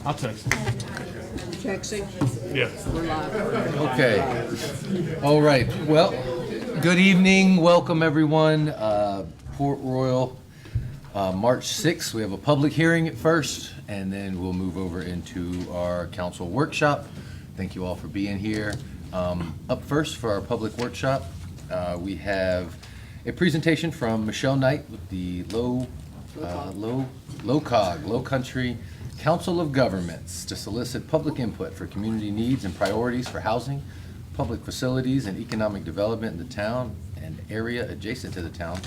I'll text him. Texting, Yeah. we're live. Okay. All right. Well, good evening. Welcome, everyone. Port Royal, March 6th. We have a public hearing at first, and then we'll move over into our council workshop. Thank you all for being here. Up first for our public workshop, we have a presentation from Michelle Knight with the Low Country Council of Governments to solicit public input for community needs and priorities for housing, public facilities, and economic development in the town and area adjacent to the town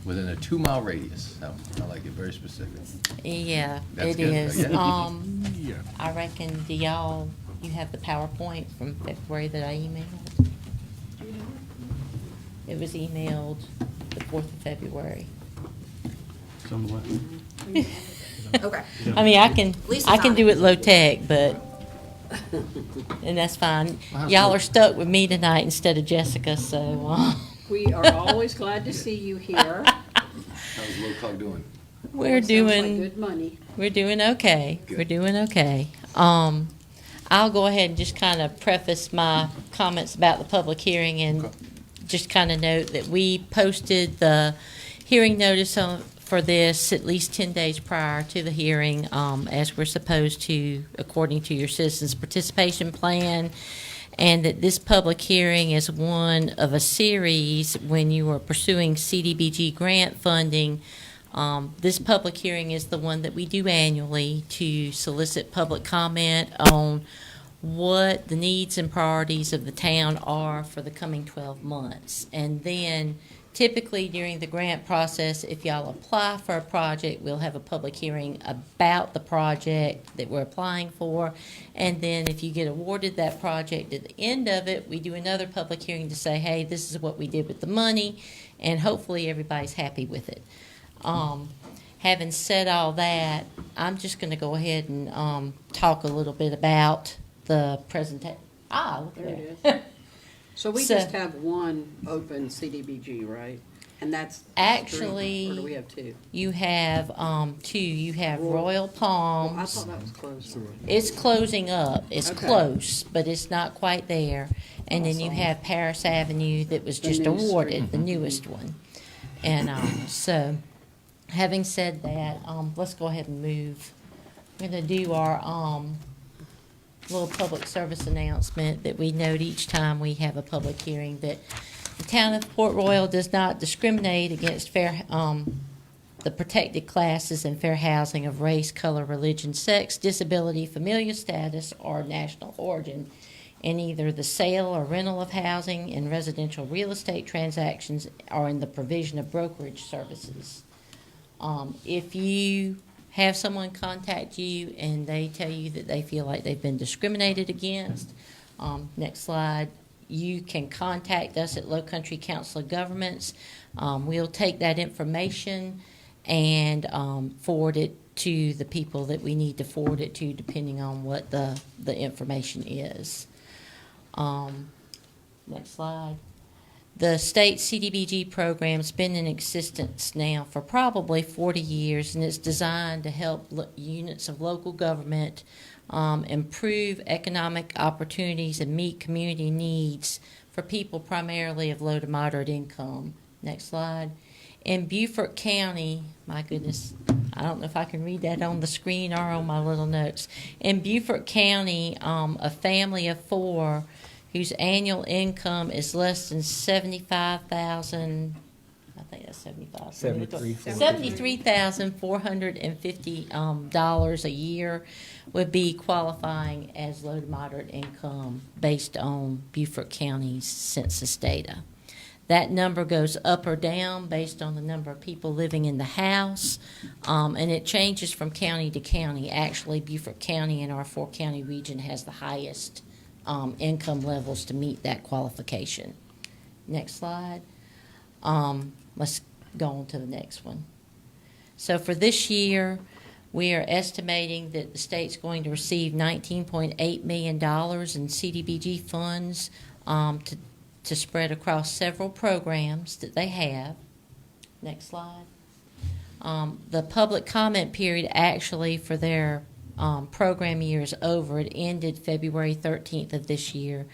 within a 2-mile radius. So, I like it, very specific. Yeah, That's it good. is. Yeah. I reckon, you have the PowerPoint from February that I emailed? It was emailed the 4th of February. Somewhat. Okay. I mean, I can least I it's can on do it. it low tech, but, and that's fine. Y'all are stuck with me tonight instead of Jessica, so, We are always glad to see you here. How's LoCog doing? we're Sounds like doing. good money. We're doing okay. Good. We're doing okay. I'll go ahead and just kind of preface my comments about the public hearing and Okay. just kind of note that we posted the hearing notice for this at least 10 days prior to the hearing, as we're supposed to, according to your citizens participation plan, and that this public hearing is one of a series when you are pursuing CDBG grant funding. This public hearing is the one that we do annually to solicit public comment on what the needs and priorities of the town are for the coming 12 months. And then typically during the grant process, if y'all apply for a project, we'll have a public hearing about the project that we're applying for. And then if you get awarded that project, at the end of it, we do another public hearing to say, hey, this is what we did with the money, and hopefully everybody's happy with it. Having said all that, I'm just going to go ahead and talk a little bit about the presentation. Look There it there. So we So- just have one open CDBG, right? And that's the Actually- street, or do we have two? You have two. You have Royal- Royal Well, I Palms. thought that was closed. It's closing up. It's Okay. close, but it's not quite there. And then you Awesome. have Paris Avenue that was The just new awarded, street. the newest one. And so, having said that, let's go ahead and move. We're going to do our little public service announcement that we note each time we have a public hearing, that the town of Port Royal does not discriminate against the protected classes and fair housing of race, color, religion, sex, disability, familial status, or national origin in either the sale or rental of housing, in residential real estate transactions, or in the provision of brokerage services. If you have someone contact you and they tell you that they feel like they've been discriminated against, next slide, you can contact us at Low Country Council of Governments. We'll take that information and forward it to the people that we need to forward it to, depending on what the information is. Next slide. The state CDBG program's been in existence now for probably 40 years, and it's designed to help units of local government improve economic opportunities and meet community needs for people primarily of low to moderate income. Next slide. In Beaufort County, my goodness, I don't know if I can read that on the screen or on my little notes. In Beaufort County, a family of 4 whose annual income is less than $75,000, I think that's 75. $73,450 a year would be qualifying as low to moderate income based on Beaufort County's census data. That number goes up or down based on the number of people living in the house, and it changes from county to county. Actually, Beaufort County in our 4-county region has the highest income levels to meet that qualification. Next slide. Let's go on to the next one. So for this year, we are estimating that the state's going to receive $19.8 million in CDBG funds to spread across several programs that they have. Next slide. The public comment period actually for their program year is over. It ended February 13th of this year.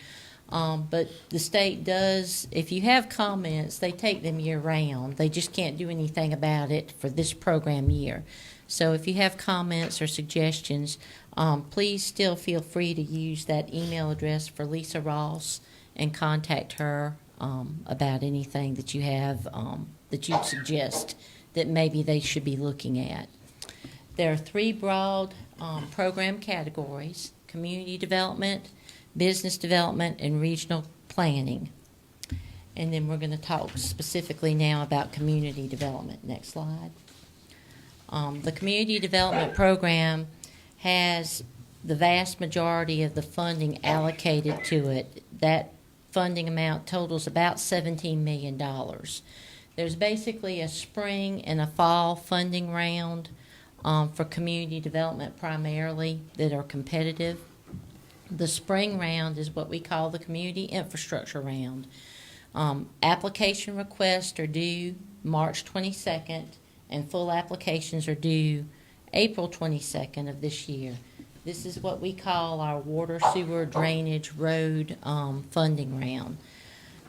But the state does, if you have comments, they take them year-round. They just can't do anything about it for this program year. So if you have comments or suggestions, please still feel free to use that email address for Lisa Ross and contact her about anything that you have that you suggest that maybe they should be looking at. There are 3 broad program categories: community development, business development, and regional planning. And then we're going to talk specifically now about community development. Next slide. The community development program has the vast majority of the funding allocated to it. That funding amount totals about $17 million. There's basically a spring and a fall funding round for community development primarily that are competitive. The spring round is what we call the community infrastructure round. Application requests are due March 22nd, and full applications are due April 22nd of this year. This is what we call our water, sewer, drainage, road funding round.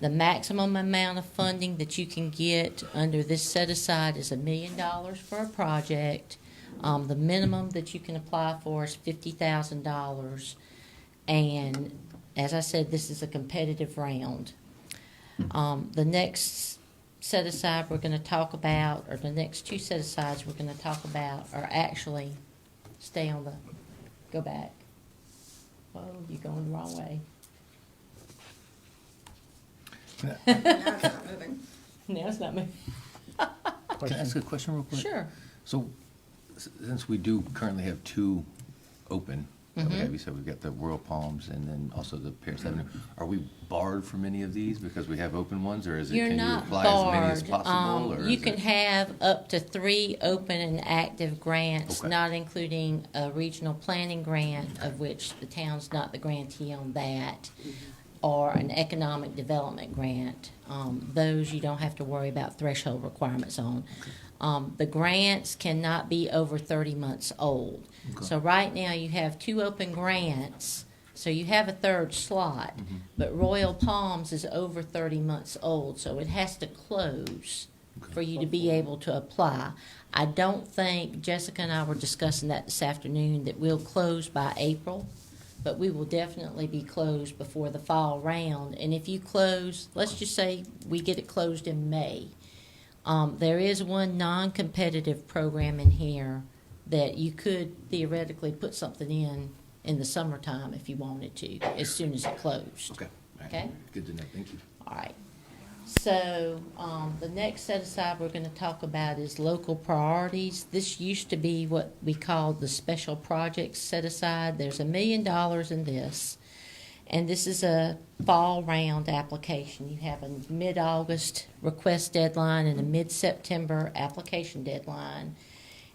The maximum amount of funding that you can get under this set-aside is $1 million for a project. The minimum that you can apply for is $50,000. And as I said, this is a competitive round. The next set-aside we're going to talk about, or the next 2 set-asides we're going to talk about, are actually, go back. Whoa, you're going the wrong way. Now it's not moving. No, it's not me. Can I ask a question real quick? Sure. So, since we do currently have 2 open, that we have, you said we've got the Royal Palms and then also the Paris Avenue. Are we barred from any of these because we have open ones, or is it, You're can you not apply barred. as many as possible? Or You is can it- have up to 3 open and active grants, Okay. not including a regional planning grant, of which the town's not the grantee on that, or an economic development grant. Those you don't have to worry about threshold requirements on. The grants cannot be over 30 months old. Okay. So right now you have 2 open grants, so you have a 3rd slot, but Royal Palms is over 30 months old, so it has to close for you to be able to apply. I don't think, Jessica and I were discussing that this afternoon, that we'll close by April, but we will definitely be closed before the fall round. And if you close, let's just say we get it closed in May, there is one non-competitive program in here that you could theoretically put something in the summertime if you wanted to, as soon as it closed. Okay. All right. Okay. Good to know, thank you. All right. So the next set-aside we're going to talk about is local priorities. This used to be what we called the special projects set-aside. There's $1 million in this, and this is a fall round application. You have a mid-August request deadline and a mid-September application deadline.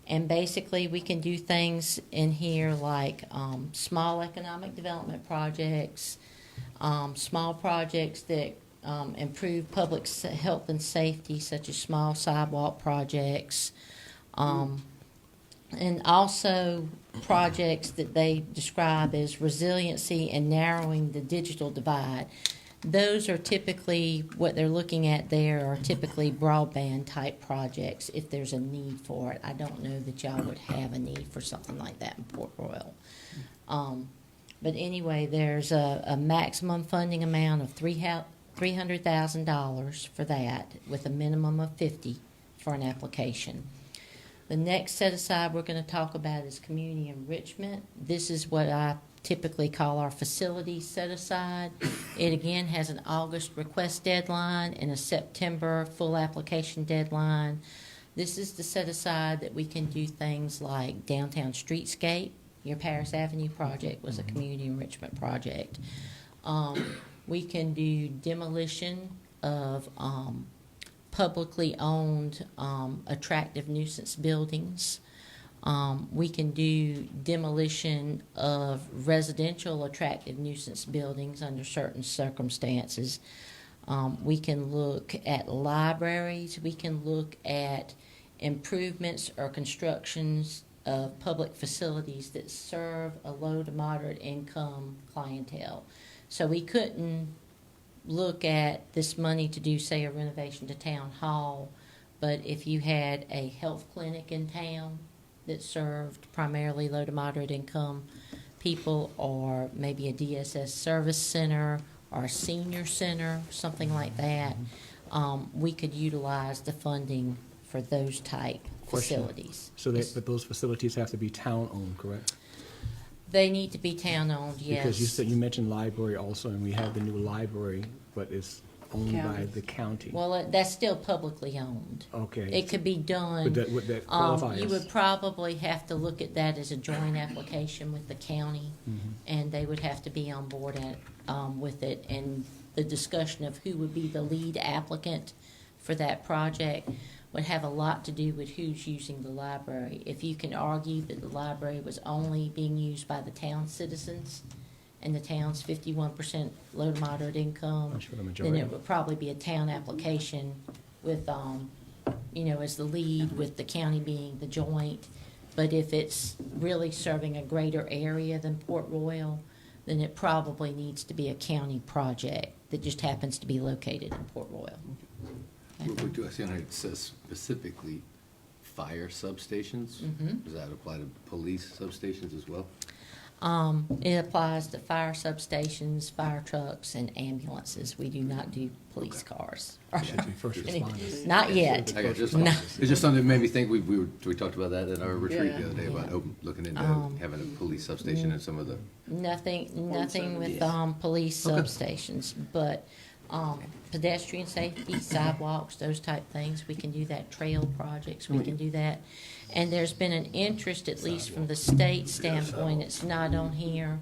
And basically, we can do things in here like small economic development projects, small projects that improve public health and safety, such as small sidewalk projects, and also projects that they describe as resiliency and narrowing the digital divide. Those are typically, what they're looking at there are typically broadband type projects if there's a need for it. I don't know that y'all would have a need for something like that in Port Royal. But anyway, there's a maximum funding amount of $300,000 for that, with a minimum of $50,000 for an application. The next set-aside we're going to talk about is community enrichment. This is what I typically call our facility set-aside. It again has an August request deadline and a September full application deadline. This is the set-aside that we can do things like downtown streetscape. Your Paris Avenue project was a community enrichment project. We can do demolition of publicly owned attractive nuisance buildings. We can do demolition of residential attractive nuisance buildings under certain circumstances. We can look at libraries. We can look at improvements or constructions of public facilities that serve a low to moderate income clientele. So we couldn't look at this money to do, say, a renovation to town hall, but if you had a health clinic in town that served primarily low to moderate income people, or maybe a DSS service center or a senior center, something like that, we could utilize the funding for those type Question. facilities. So that, but those facilities have to be town-owned, correct? They need to be town-owned, yes. Because you said, you mentioned library also, and we have the new library, but it's owned by County. the county. Well, that's still publicly owned. Okay. It could be done. Would that qualify You as- would probably have to look at that as a joint application with the county, and they would have to be on board with it. And the discussion of who would be the lead applicant for that project would have a lot to do with who's using the library. If you can argue that the library was only being used by the town citizens, and the town's 51% low to moderate income, I'm sure the then majority. it would probably be a town application with, as the lead, with the county being the joint. But if it's really serving a greater area than Port Royal, then it probably needs to be a county project that just happens to be located in Port Royal. We do, I see on here, it says specifically fire substations. Does that apply to police substations as well? It applies to fire substations, fire trucks, and ambulances. We do not do police cars. Should be first responders. Not yet. I got just, No. it's just something that made me think, we talked about that at our retreat the Yeah. other day, about Yeah. looking into having a police substation in some of the, Nothing with, Yes. police Okay. substations, but, pedestrian safety, sidewalks, those type things, we can do that, trail projects, we can do that. And there's been an interest, at least from the state standpoint, it's not on here,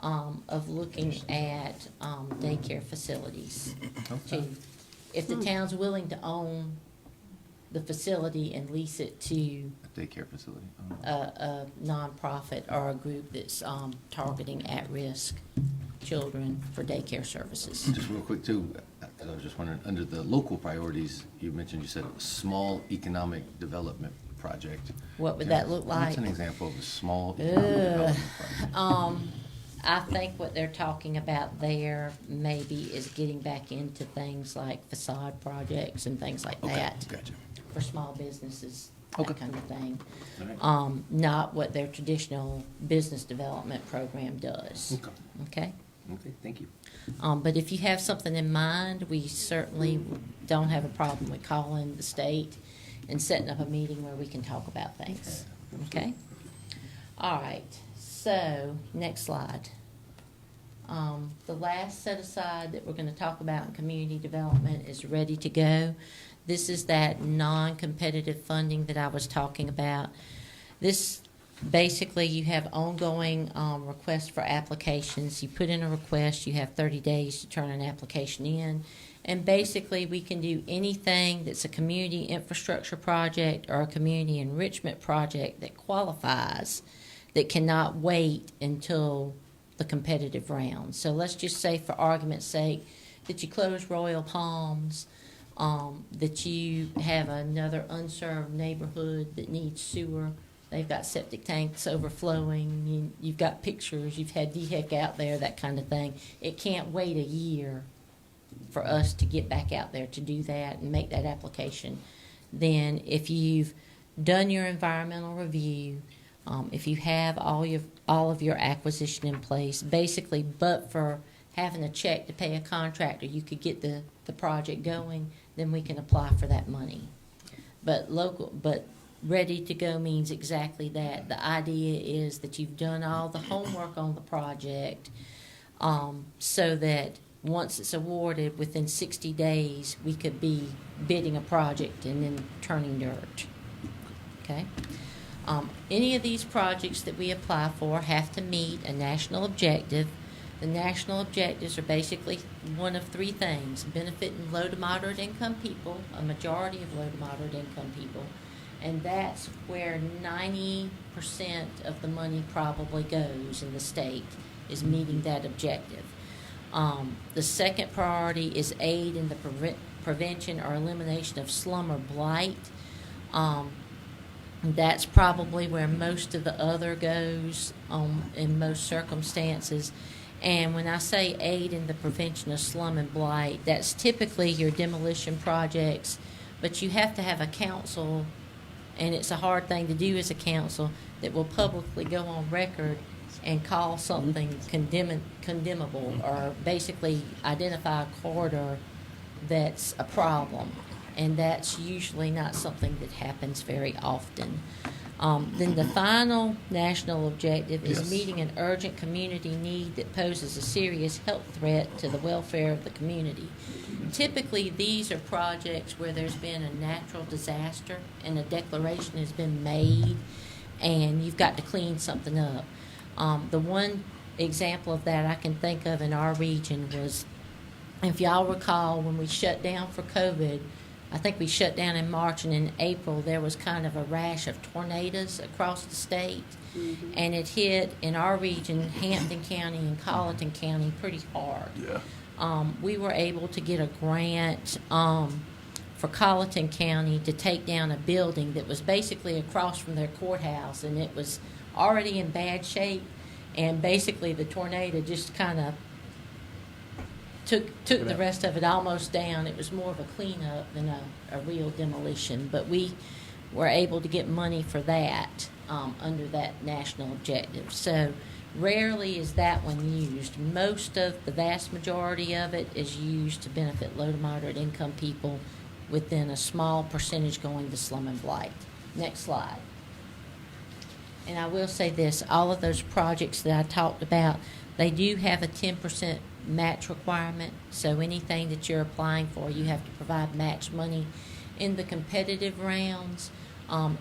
of looking at, daycare facilities. too. If the town's willing to own the facility and lease it to a daycare facility. a nonprofit or a group that's targeting at-risk children for daycare services. Just real quick too, I was just wondering, under the local priorities, you mentioned, you said a small economic development project. What would that look like? What's an example of a small economic development project? I think what they're talking about there maybe is getting back into things like facade projects and things like Okay, that gotcha. for small businesses, Okay. that kind of thing. All right. Not what their traditional business development program does. Okay. Okay? Okay, thank you. But if you have something in mind, we certainly don't have a problem with calling the state and setting up a meeting where we can talk about things. Okay? All right, so, next slide. The last set aside that we're gonna talk about in community development is ready to go. This is that non-competitive funding that I was talking about. This, basically, you have ongoing requests for applications. You put in a request, you have 30 days to turn an application in. And basically, we can do anything that's a community infrastructure project or a community enrichment project that qualifies, that cannot wait until the competitive round. So let's just say, for argument's sake, that you close Royal Palms, that you have another unserved neighborhood that needs sewer. They've got septic tanks overflowing. You've got pictures. You've had DHEC out there, that kind of thing. It can't wait a year for us to get back out there to do that and make that application. Then, if you've done your environmental review, if you have all of your acquisition in place, basically, but for having a check to pay a contractor, you could get the project going, then we can apply for that money. But ready to go means exactly that. The idea is that you've done all the homework on the project, so that once it's awarded, within 60 days, we could be bidding a project and then turning dirt. Okay? Any of these projects that we apply for have to meet a national objective. The national objectives are basically one of three things: benefiting low to moderate income people, a majority of low to moderate income people, and that's where 90% of the money probably goes in the state, is meeting that objective. The second priority is aid in the prevention or elimination of slum or blight. That's probably where most of the other goes in most circumstances. And when I say aid in the prevention of slum and blight, that's typically your demolition projects, but you have to have a council, and it's a hard thing to do as a council, that will publicly go on record and call something condemnable, or basically identify a corridor that's a problem. And that's usually not something that happens very often. Then the final national objective is Yes. meeting an urgent community need that poses a serious health threat to the welfare of the community. Typically, these are projects where there's been a natural disaster and a declaration has been made, and you've got to clean something up. The one example of that I can think of in our region was, if y'all recall, when we shut down for COVID, I think we shut down in March, and in April there was kind of a rash of tornadoes across the state, and it hit in our region, Hampton County and Colleton County, pretty hard. Yeah. We were able to get a grant for Colleton County to take down a building that was basically across from their courthouse, and it was already in bad shape, and basically the tornado just kind of took the rest of it almost down. It was more of a cleanup than a real demolition, but we were able to get money for that under that national objective. So rarely is that one used. Most of the vast majority of it is used to benefit low to moderate income people, within a small percentage going to slum and blight. Next slide. And I will say this, all of those projects that I talked about, they do have a 10% match requirement. So anything that you're applying for, you have to provide match money in the competitive rounds.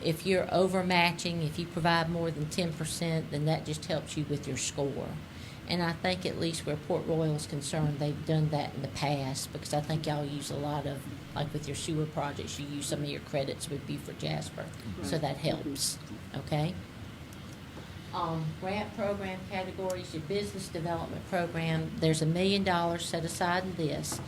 If you're overmatching, if you provide more than 10%, then that just helps you with your score. And I think at least where Port Royal is concerned, they've done that in the past, because I think y'all use a lot of, like with your sewer projects, you use some of your credits with Beaufort Jasper. So that helps, okay? Grant program categories, your business development program, there's $1 million set aside in this.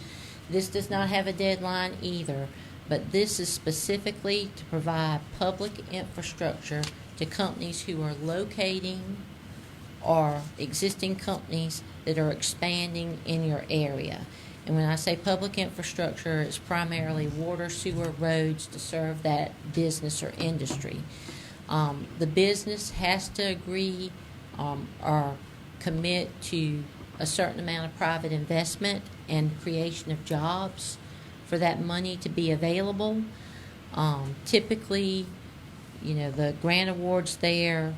This does not have a deadline either, but this is specifically to provide public infrastructure to companies who are locating or existing companies that are expanding in your area. And when I say public infrastructure, it's primarily water, sewer, roads to serve that business or industry. The business has to agree or commit to a certain amount of private investment and creation of jobs for that money to be available. Typically, the grant awards there,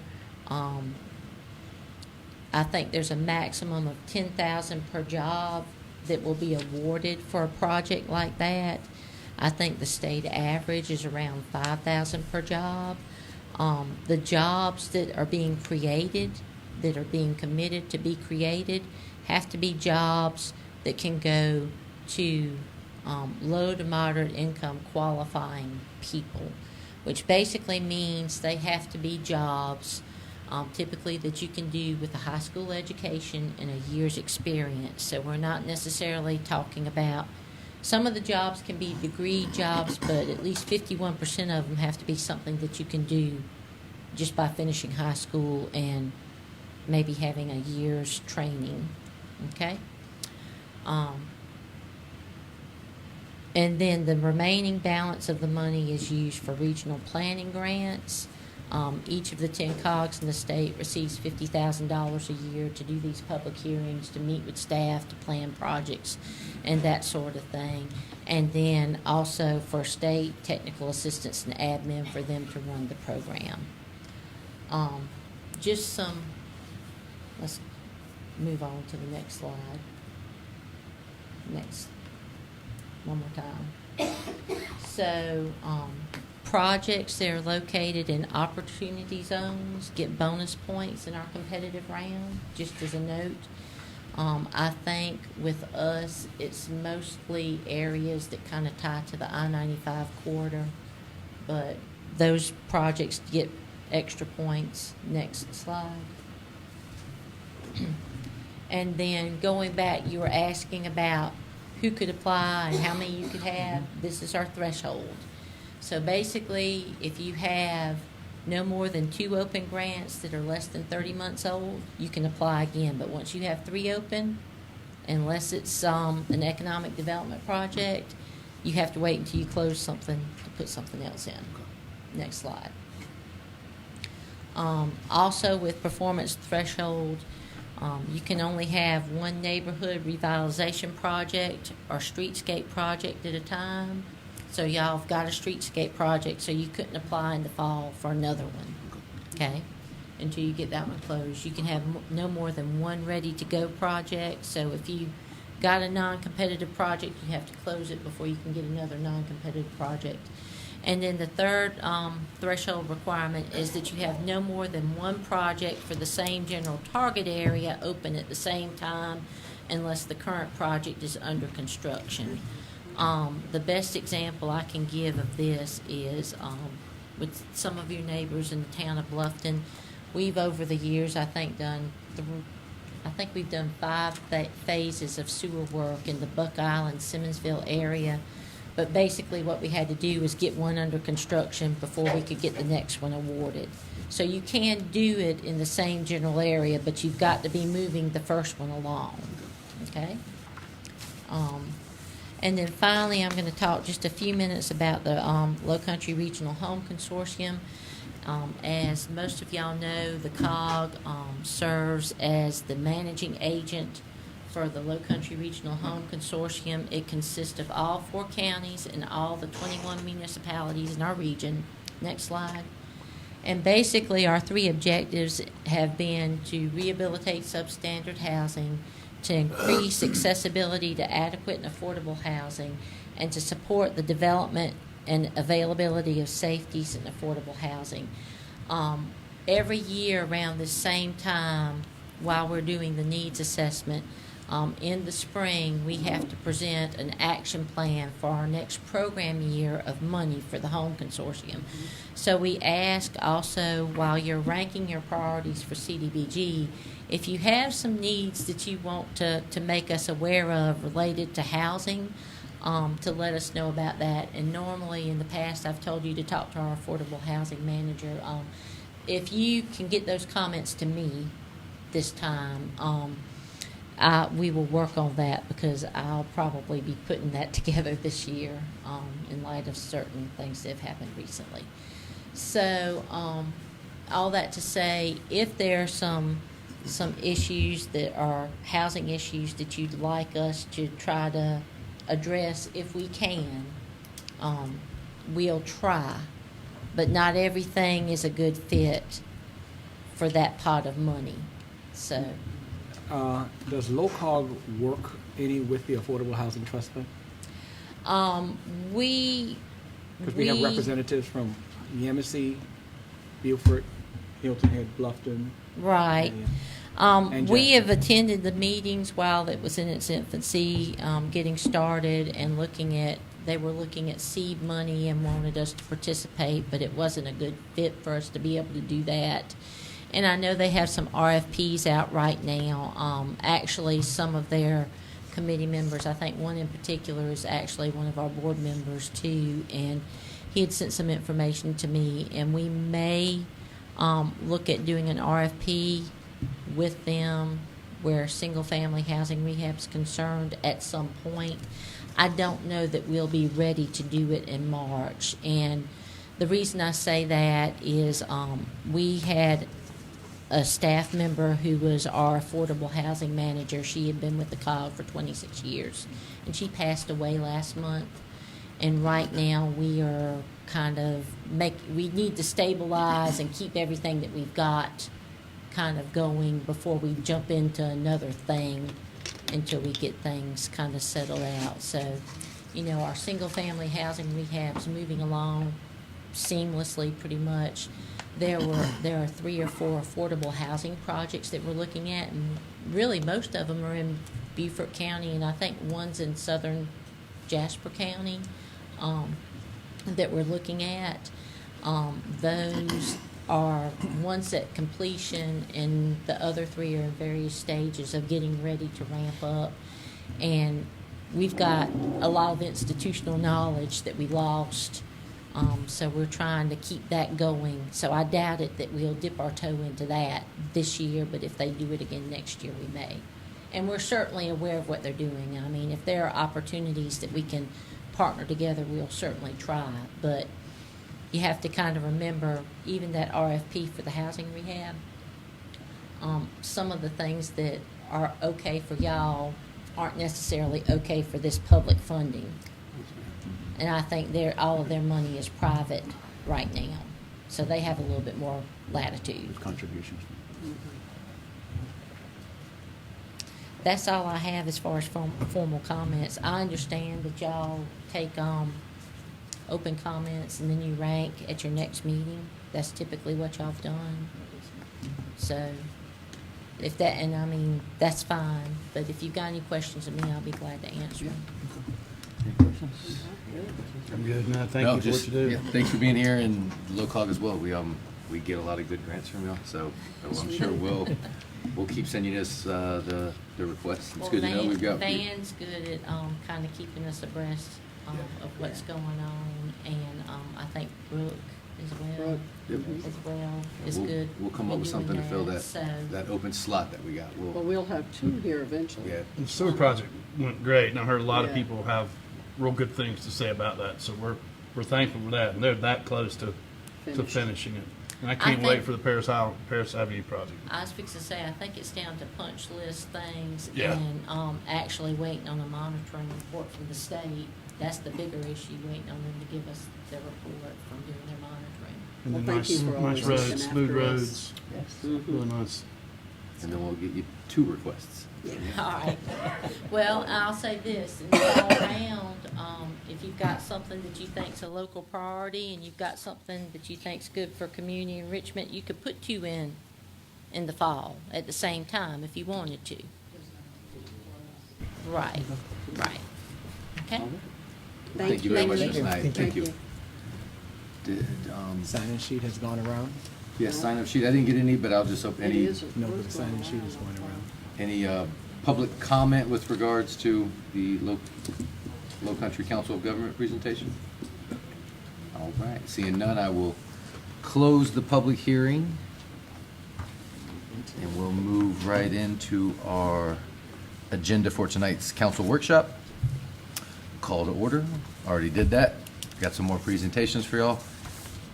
I think there's a maximum of $10,000 per job that will be awarded for a project like that. I think the state average is around $5,000 per job. The jobs that are being created, that are being committed to be created, have to be jobs that can go to low to moderate income qualifying people, which basically means they have to be jobs typically that you can do with a high school education and a year's experience. So we're not necessarily talking about, some of the jobs can be degree jobs, but at least 51% of them have to be something that you can do just by finishing high school and maybe having a year's training, okay? And then the remaining balance of the money is used for regional planning grants. Each of the 10 COGs in the state receives $50,000 a year to do these public hearings, to meet with staff, to plan projects, and that sort of thing. And then also for state technical assistance and admin for them to run the program. Let's move on to the next slide. Next. One more time. So, projects that are located in opportunity zones get bonus points in our competitive round, just as a note. I think with us, it's mostly areas that kind of tie to the I-95 corridor, but those projects get extra points. Next slide. And then going back, you were asking about who could apply and how many you could have. This is our threshold. So basically, if you have no more than 2 open grants that are less than 30 months old, you can apply again. But once you have 3 open, unless it's an economic development project, you have to wait until you close something to put something else in. Next slide. Also with performance threshold, you can only have one neighborhood revitalization project or streetscape project at a time. So y'all have got a streetscape project, so you couldn't apply in the fall for another one, okay? Until you get that one closed. You can have no more than one ready-to-go project. So if you got a non-competitive project, you have to close it before you can get another non-competitive project. And then the third threshold requirement is that you have no more than one project for the same general target area open at the same time unless the current project is under construction. The best example I can give of this is with some of your neighbors in the town of Bluffton. We've over the years, I think we've done 5 phases of sewer work in the Buck Island, Simmonsville area. But basically what we had to do was get one under construction before we could get the next one awarded. So you can do it in the same general area, but you've got to be moving the first one along, okay? And then finally, I'm going to talk just a few minutes about the Low Country Regional Home Consortium. As most of y'all know, the COG serves as the managing agent for the Low Country Regional Home Consortium. It consists of all 4 counties and all the 21 municipalities in our region. Next slide. And basically our 3 objectives have been to rehabilitate substandard housing, to increase accessibility to adequate and affordable housing, and to support the development and availability of safety and affordable housing. Every year around the same time, while we're doing the needs assessment, in the spring, we have to present an action plan for our next program year of money for the Home Consortium. So we ask also, while you're ranking your priorities for CDBG, if you have some needs that you want to make us aware of related to housing, to let us know about that. And normally in the past, I've told you to talk to our affordable housing manager. If you can get those comments to me this time, we will work on that because I'll probably be putting that together this year in light of certain things that have happened recently. So all that to say, if there are some issues that are housing issues that you'd like us to try to address, if we can, we'll try. But not everything is a good fit for that pot of money. So. Does LOCOG work any with the Affordable Housing Trust Fund? We have representatives from Yemassee, Beaufort, Hilton Head, Bluffton. Right. And We Jackson. have attended the meetings while it was in its infancy, getting started and they were looking at seed money and wanted us to participate, but it wasn't a good fit for us to be able to do that. And I know they have some RFPs out right now. Actually, some of their committee members, I think one in particular is actually one of our board members too, and he had sent some information to me, and we may look at doing an RFP with them where single-family housing rehab is concerned at some point. I don't know that we'll be ready to do it in March, and the reason I say that is we had a staff member who was our affordable housing manager. She had been with the COG for 26 years, and she passed away last month. And right now we are we need to stabilize and keep everything that we've got kind of going before we jump into another thing until we get things kind of settled out. So, our single-family housing rehab's moving along seamlessly pretty much. There are 3 or 4 affordable housing projects that we're looking at, and really most of them are in Beaufort County, and I think one's in southern Jasper County that we're looking at. Those are one's at completion, and the other 3 are in various stages of getting ready to ramp up. And we've got a lot of institutional knowledge that we lost So we're trying to keep that going. So I doubt it that we'll dip our toe into that this year, but if they do it again next year, we may. And we're certainly aware of what they're doing. I mean, if there are opportunities that we can partner together, we'll certainly try. But you have to kind of remember, even that RFP for the housing rehab, some of the things that are okay for y'all aren't necessarily okay for this public funding. And I think all of their money is private right now. So they have a little bit more latitude. Contributions. That's all I have as far as formal comments. I understand that y'all take open comments and then you rank at your next meeting. That's typically what y'all have done. So if that, and I mean, that's fine. But if you've got any questions of me, I'll be glad to answer them. Any questions? I'm good, man. Thank No, you for just- what you do. yeah, thanks for being here, and LoCog as well. We get a lot of good grants from y'all, so I'm sure we'll keep sending us the requests. It's good to know we've got. Van's good at kind of keeping us abreast of what's going on, and I think Brooke as well. Yep. As well is We'll- good. We'll come up in with doing something to fill So that open slot that we got. Well, we'll have two here eventually. Yeah. The sewer project went great, and I heard a lot of Yeah. people have real good things to say about that. So we're thankful for that, and they're that close to Finished. finishing it. And I can't think- wait for the Paris Avenue project. I was fixing to say, I think it's down to punch list things Yeah. and actually waiting on a monitoring report from the state. That's the bigger issue, waiting on them to give us their report from doing their monitoring. And Well, then thank you for always nice roads, looking smooth after us. roads, really nice. And then we'll get you 2 requests. All right. Well, I'll say this, and all around, if you've got something that you think's a local priority and you've got something that you think's good for community enrichment, you could put 2 in the fall at the same time if you wanted to. Right, right. Okay? Thank you very much Thank for you. tonight. Thank you. you. Did, Sign-in sheet has gone around? yes, sign-up sheet. I didn't get any, but I'll just hope It any. is. No, but the sign-in sheet is going around. Any public comment with regards to the Low Country Council of Government presentation? All right, seeing none, I will close the public hearing. And we'll move right into our agenda for tonight's council workshop. Call to order, already did that. Got some more presentations for y'all.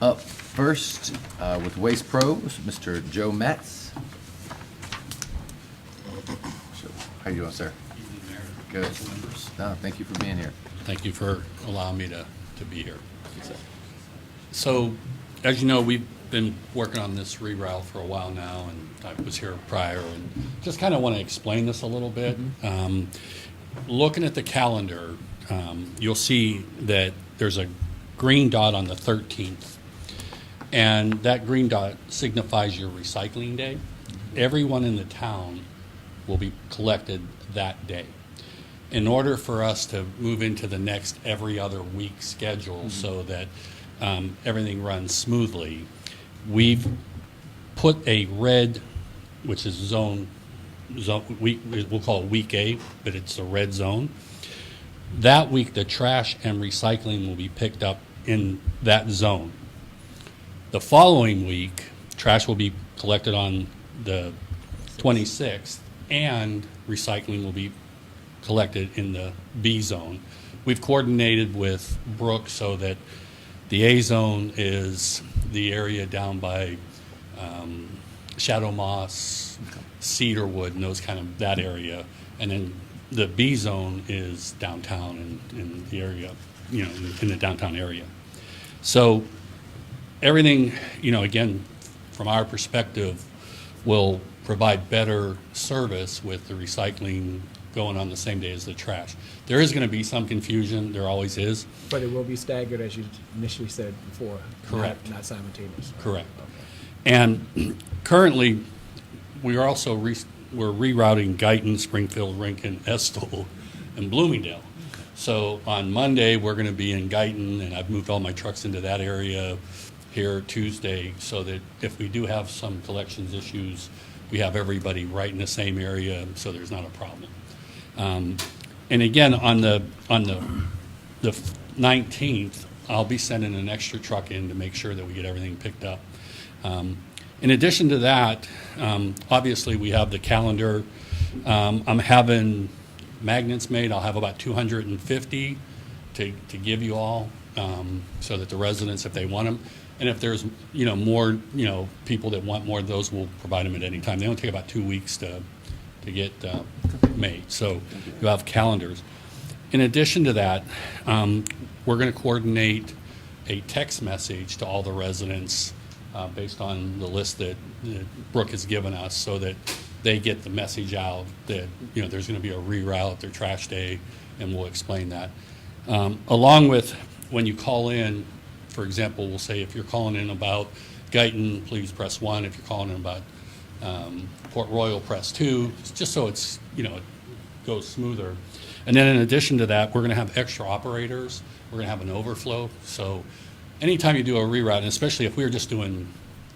Up first, with Waste Pros, Mr. Joe Matz. How you doing, sir? Good. No, thank you for being here. Thank you for allowing me to be here. So, as you know, we've been working on this reroute for a while now, and I was here prior, and just kind of want to explain this a little bit. Looking at the calendar, you'll see that there's a green dot on the 13th, and that green dot signifies your recycling day. Everyone in the town will be collected that day. In order for us to move into the next every other week schedule so that everything runs smoothly, we've put a red, which is zone we'll call it week A, but it's a red zone. That week, the trash and recycling will be picked up in that zone. The following week, trash will be collected on the 26th, and recycling will be collected in the B zone. We've coordinated with Brooke so that the A zone is the area down by Shadow Moss, Cedarwood, and those kind of that area, and then the B zone is downtown in the area, in the downtown area. So everything, again, from our perspective, will provide better service with the recycling going on the same day as the trash. There is going to be some confusion, there always is. But it will be staggered, as you initially said before. Correct. Not simultaneous. Correct. And currently, we are also we're rerouting Guyton, Springfield, Rincon, Estill, and Bloomingdale. So on Monday, we're going to be in Guyton, and I've moved all my trucks into that area here Tuesday, so that if we do have some collections issues, we have everybody right in the same area, so there's not a problem. And again, on the 19th, I'll be sending an extra truck in to make sure that we get everything picked up. In addition to that, obviously we have the calendar. I'm having magnets made. I'll have about 250 to give you all, so that the residents, if they want them, and if there's more people that want more of those, we'll provide them at any time. They only take about 2 weeks to get made. So you have calendars. In addition to that, we're going to coordinate a text message to all the residents based on the list that Brooke has given us, so that they get the message out that there's going to be a reroute, their trash day, and we'll explain that. Along with when you call in, for example, we'll say if you're calling in about Guyton, please press 1. If you're calling in about Port Royal, press 2, just so it's it goes smoother. And then in addition to that, we're going to have extra operators. We're going to have an overflow. So anytime you do a reroute, and especially if we were just doing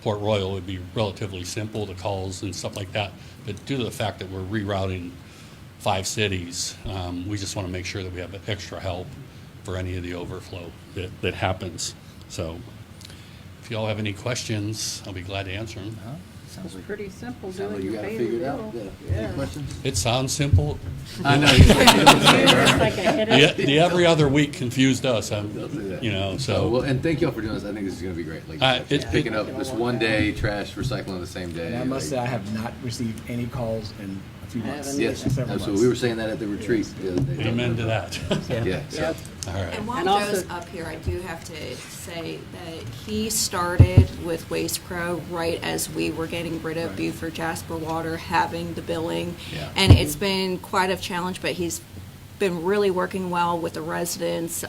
Port Royal, it would be relatively simple, the calls and stuff like that. But due to the fact that we're rerouting 5 cities, we just want to make sure that we have extra help for any of the overflow that happens. So if you all have any questions, I'll be glad to answer them. It's pretty simple Sounds like doing you your got it pay figured the out. bill. Any questions? It sounds simple. I know. The every other week confused us. Don't say that. Well, So and thank y'all for doing this. I think this is going to be great. Like, It- picking up this one day, trash, recycling the same day. And I must say, like- I have not received any calls in a few months. haven't Yes, Several absolutely. months. We were saying that at the retreat the other day. amen to that. Yeah. So. Yep. All right. And while And also- Joe's up here, I do have to say that he started with Waste Pro right as we were getting rid of Beaufort Jasper Water, having the billing. Yeah. And it's been quite a challenge, but he's been really working well with the residents,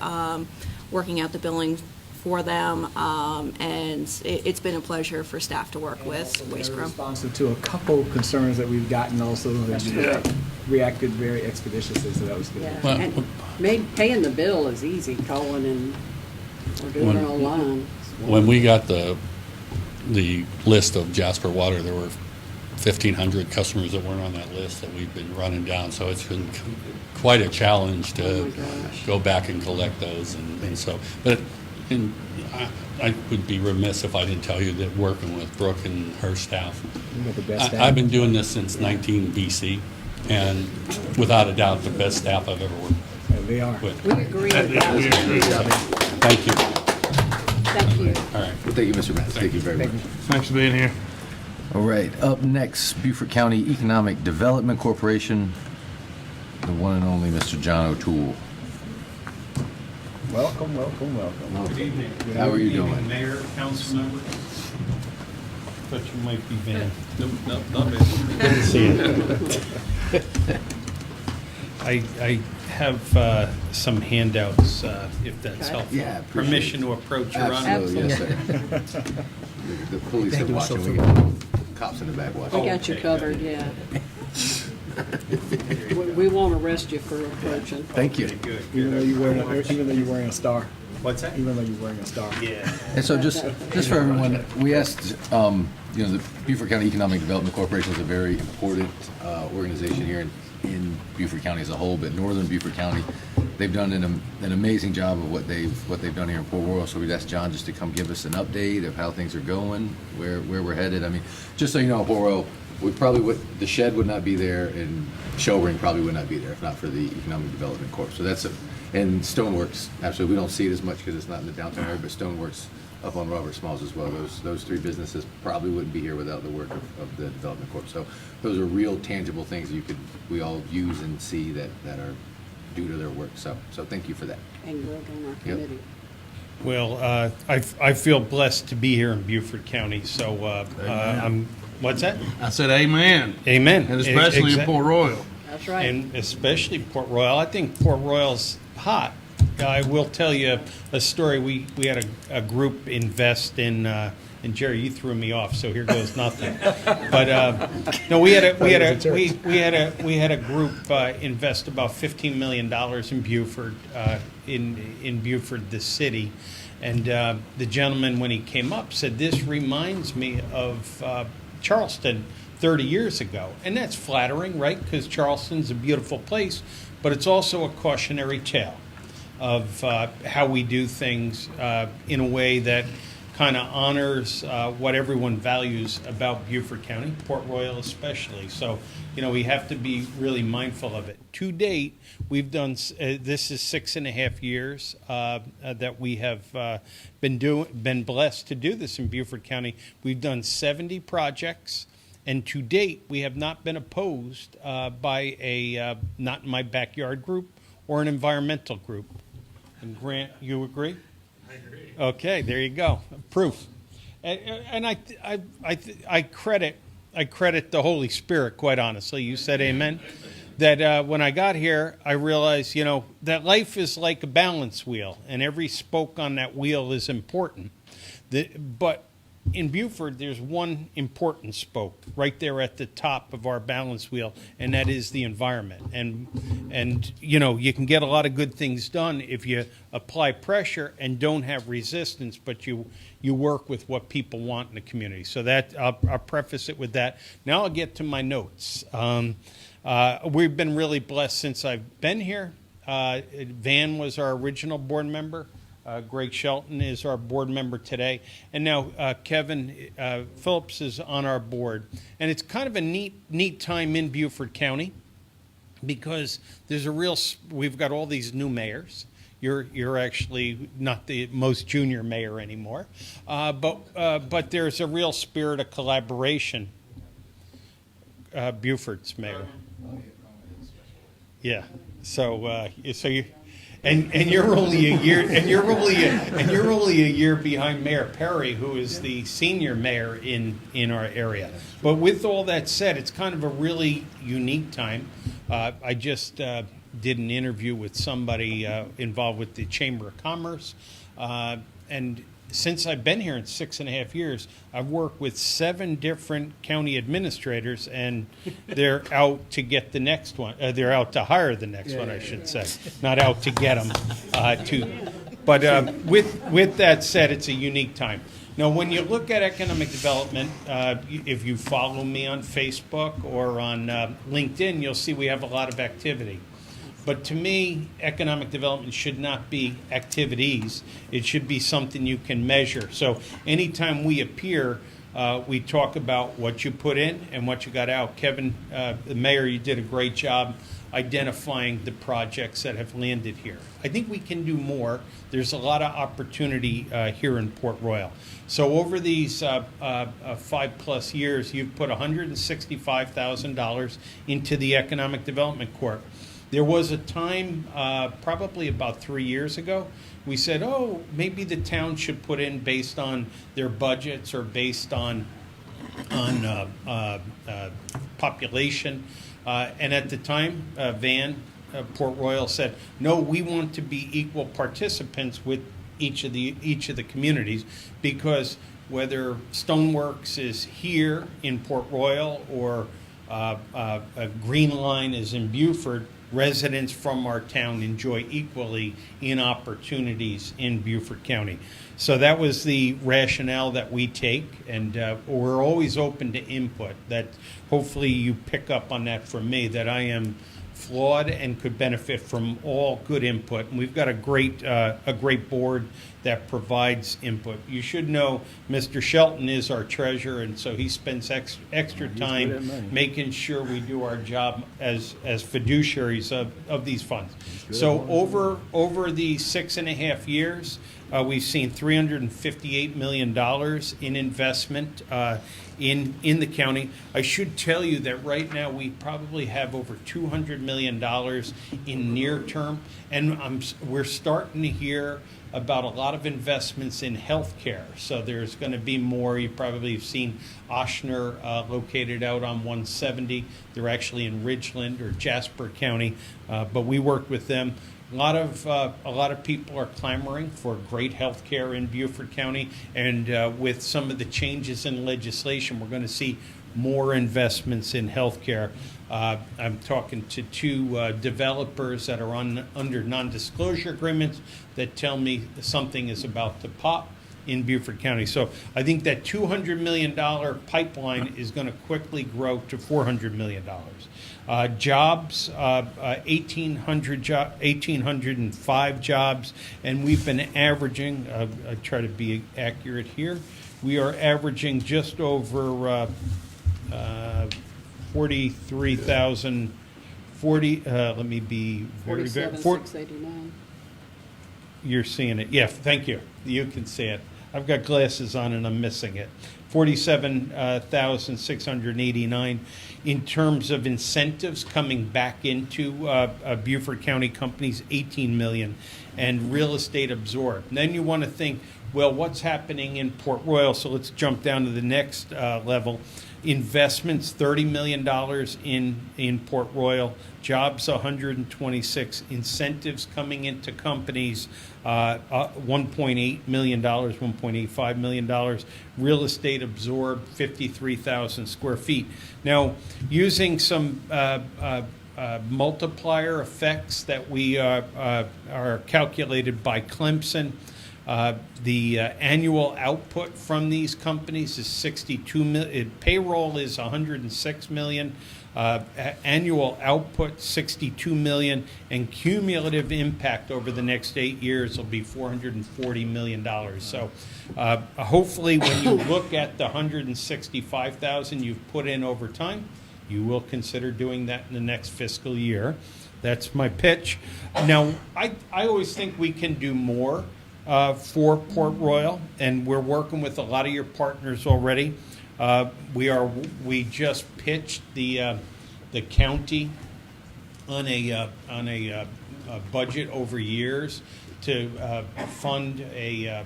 working out the billing for them. And it's been a pleasure for staff to work with Waste They're Pro. responsive to a couple concerns that we've gotten also, and reacted very expeditiously, so that was good. Yeah, Well, and paying the bill is easy, calling and, or doing it online. When we got the list of Jasper Water, there were 1,500 customers that weren't on that list that we've been running down. So it's been quite a challenge Oh to my gosh. go back and collect those. And so, but I would be remiss if I didn't tell you that working with Brooke and her staff, You got the best staff. I've been doing this since 19 BC, and without a doubt, the best staff I've ever worked Yeah, they are. with. We agree with that. Thank you. Thank you. All right. Well, thank you, Mr. Matz. Thank you very much. Thanks for being here. All right. Up next, Beaufort County Economic Development Corporation, the one and only Mr. John O'Toole. Welcome, welcome, welcome. Good evening. How are you Good evening, doing? Mayor, council members. Thought you might be banned. Nope, not banned. Good to see you. I have some handouts, if that's Okay. helpful. Yeah, appreciate Permission it. to approach, Your Honor. Absolutely, yes, sir. The police Thank are you so watching. We much. got cops in the back watching. We got you Okay, covered, yeah. We won't arrest you for approaching. Thank you. Good, Even though good. you're wearing a star. What's that? Even though you're wearing a star. Yeah. And so just for everyone, we asked, the Beaufort County Economic Development Corporation is a very important organization here in Beaufort County as a whole, but Northern Beaufort County, they've done an amazing job of what they've done here in Port Royal. So we'd asked John just to come give us an update of how things are going, where we're headed. I mean, just so you know, Port Royal, the shed would not be there, and Showring probably would not be there if not for the Economic Development Corp. So and Stoneworks, absolutely, we don't see it as much because it's not in the downtown area, but Stoneworks up on Robert Smalls as well. Those 3 businesses probably wouldn't be here without the work of the Development Corp. So those are real tangible things we all use and see that are due to their work. So thank you for that. And Greg on our Yep. committee. Well, I feel blessed to be here in Beaufort County, so what's that? I said amen. Amen. And especially in Exa- Port Royal. That's right. And especially Port Royal. I think Port Royal's hot. I will tell you a story. We had a group invest in, and Jerry, you threw me off, so here goes nothing. But no, we had a group invest about $15 million in Beaufort, in Beaufort, the city. And the gentleman, when he came up, said, "This reminds me of Charleston 30 years ago." And that's flattering, right? Because Charleston's a beautiful place, but it's also a cautionary tale. of how we do things in a way that kind of honors what everyone values about Beaufort County, Port Royal especially. So, we have to be really mindful of it. To date, we've done, this is 6.5 years that we have been blessed to do this in Beaufort County. We've done 70 projects, and to date, we have not been opposed by a Not in My Backyard group or an environmental group. And Grant, you agree? Okay, there you go. Proof. And I credit the Holy Spirit, quite honestly. You said amen. That when I got here, I realized, that life is like a balance wheel, and every spoke on that wheel is important. But in Beaufort, there's one important spoke right there at the top of our balance wheel, and that is the environment. And you can get a lot of good things done if you apply pressure and don't have resistance, but you work with what people want in the community. So that I'll preface it with that. Now I'll get to my notes. We've been really blessed since I've been here. Van was our original board member. Greg Shelton is our board member today. And now Kevin Phillips is on our board. And it's kind of a neat time in Beaufort County because we've got all these new mayors. You're actually not the most junior mayor anymore. But there's a real spirit of collaboration. Beaufort's mayor. Yeah. So you. And you're only a year, and you're only a year behind Mayor Perry, who is the senior mayor in our area. But with all that said, it's kind of a really unique time. I just did an interview with somebody involved with the Chamber of Commerce, and since I've been here in 6.5 years, I've worked with 7 different county administrators, and they're out to get the next one. They're out to hire the next one, I should say, not out to get them. But with that said, it's a unique time. Now, when you look at economic development, if you follow me on Facebook or on LinkedIn, you'll see we have a lot of activity. But to me, economic development should not be activities. It should be something you can measure. So anytime we appear, we talk about what you put in and what you got out. Kevin, the mayor, you did a great job identifying the projects that have landed here. I think we can do more. There's a lot of opportunity here in Port Royal. So over these 5+ years, you've put $165,000 into the Economic Development Corp. There was a time, probably about 3 years ago, we said, maybe the town should put in based on their budgets or based on population. And at the time, Van, Port Royal said, no, we want to be equal participants with each of the communities, because whether Stoneworks is here in Port Royal or Green Line is in Beaufort, residents from our town enjoy equally in opportunities in Beaufort County. So that was the rationale that we take, and we're always open to input. That hopefully you pick up on that from me, that I am flawed and could benefit from all good input. And we've got a great board that provides input. You should know Mr. Shelton is our treasurer, and so he spends extra time making sure we do our job as fiduciaries of these funds. So over the 6.5 years, we've seen $358 million in investment in the county. I should tell you that right now we probably have over $200 million in near term, and we're starting to hear about a lot of investments in healthcare. So there's going to be more. You probably have seen Ochsner located out on 170. They're actually in Ridgeland or Jasper County, but we worked with them. A lot of people are clamoring for great health care in Beaufort County, and with some of the changes in legislation, we're going to see more investments in health care. I'm talking to 2 developers that are under non-disclosure agreements that tell me something is about to pop. in Beaufort County. So I think that $200 million pipeline is going to quickly grow to $400 million. Jobs, 1,805 jobs, and we've been averaging, I try to be accurate here, we are averaging just over 43,000, let me be very, very, 47,689. you're seeing it. Yeah, thank you. You can see it. I've got glasses on and I'm missing it. 47,689 in terms of incentives coming back into Beaufort County companies, 18 million, and real estate absorbed. And then you want to think, well, what's happening in Port Royal? So let's jump down to the next level. Investments, $30 million in Port Royal. Jobs, 126. Incentives coming into companies, $1.8 million, $1.85 million. Real estate absorbed, 53,000 square feet. Now, using some multiplier effects that we are calculated by Clemson, the annual output from these companies is 62 million. Payroll is 106 million. Annual output 62 million, and cumulative impact over the next 8 years will be $440 million. So hopefully when you look at the 165,000 you've put in over time, you will consider doing that in the next fiscal year. That's my pitch. Now, I always think we can do more for Port Royal, and we're working with a lot of your partners already. We just pitched the county on a budget over years to fund a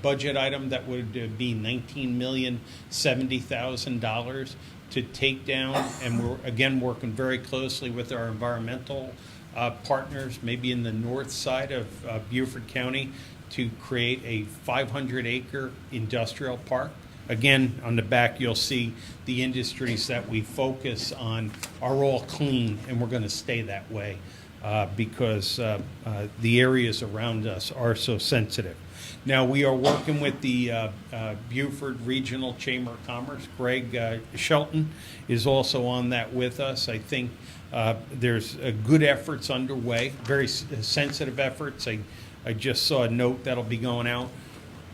budget item that would be $19,070,000 to take down, and we're again working very closely with our environmental partners, maybe in the north side of Beaufort County, to create a 500-acre industrial park. Again, on the back, you'll see the industries that we focus on are all clean, and we're going to stay that way because the areas around us are so sensitive. Now, we are working with the Beaufort Regional Chamber of Commerce. Greg Shelton is also on that with us. I think there's good efforts underway, very sensitive efforts. I just saw a note that'll be going out.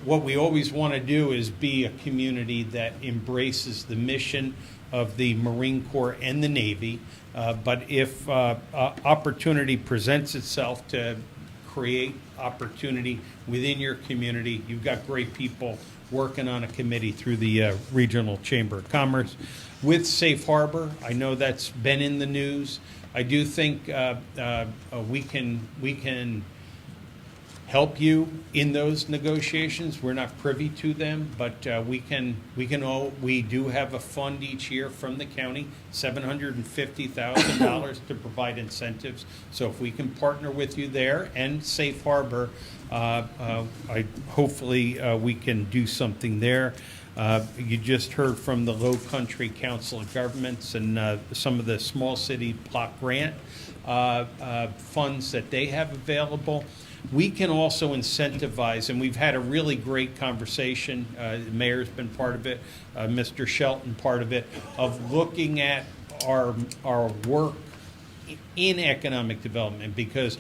What we always want to do is be a community that embraces the mission of the Marine Corps and the Navy. But if opportunity presents itself to create opportunity within your community, you've got great people working on a committee through the Regional Chamber of Commerce. With Safe Harbor, I know that's been in the news. I do think we can help you in those negotiations. We're not privy to them, but we do have a fund each year from the county, $750,000 to provide incentives. So if we can partner with you there and Safe Harbor, hopefully we can do something there. You just heard from the Low Country Council of Governments and some of the small city block grant funds that they have available. We can also incentivize, and we've had a really great conversation, the mayor's been part of it, Mr. Shelton part of it, of looking at our work in economic development, because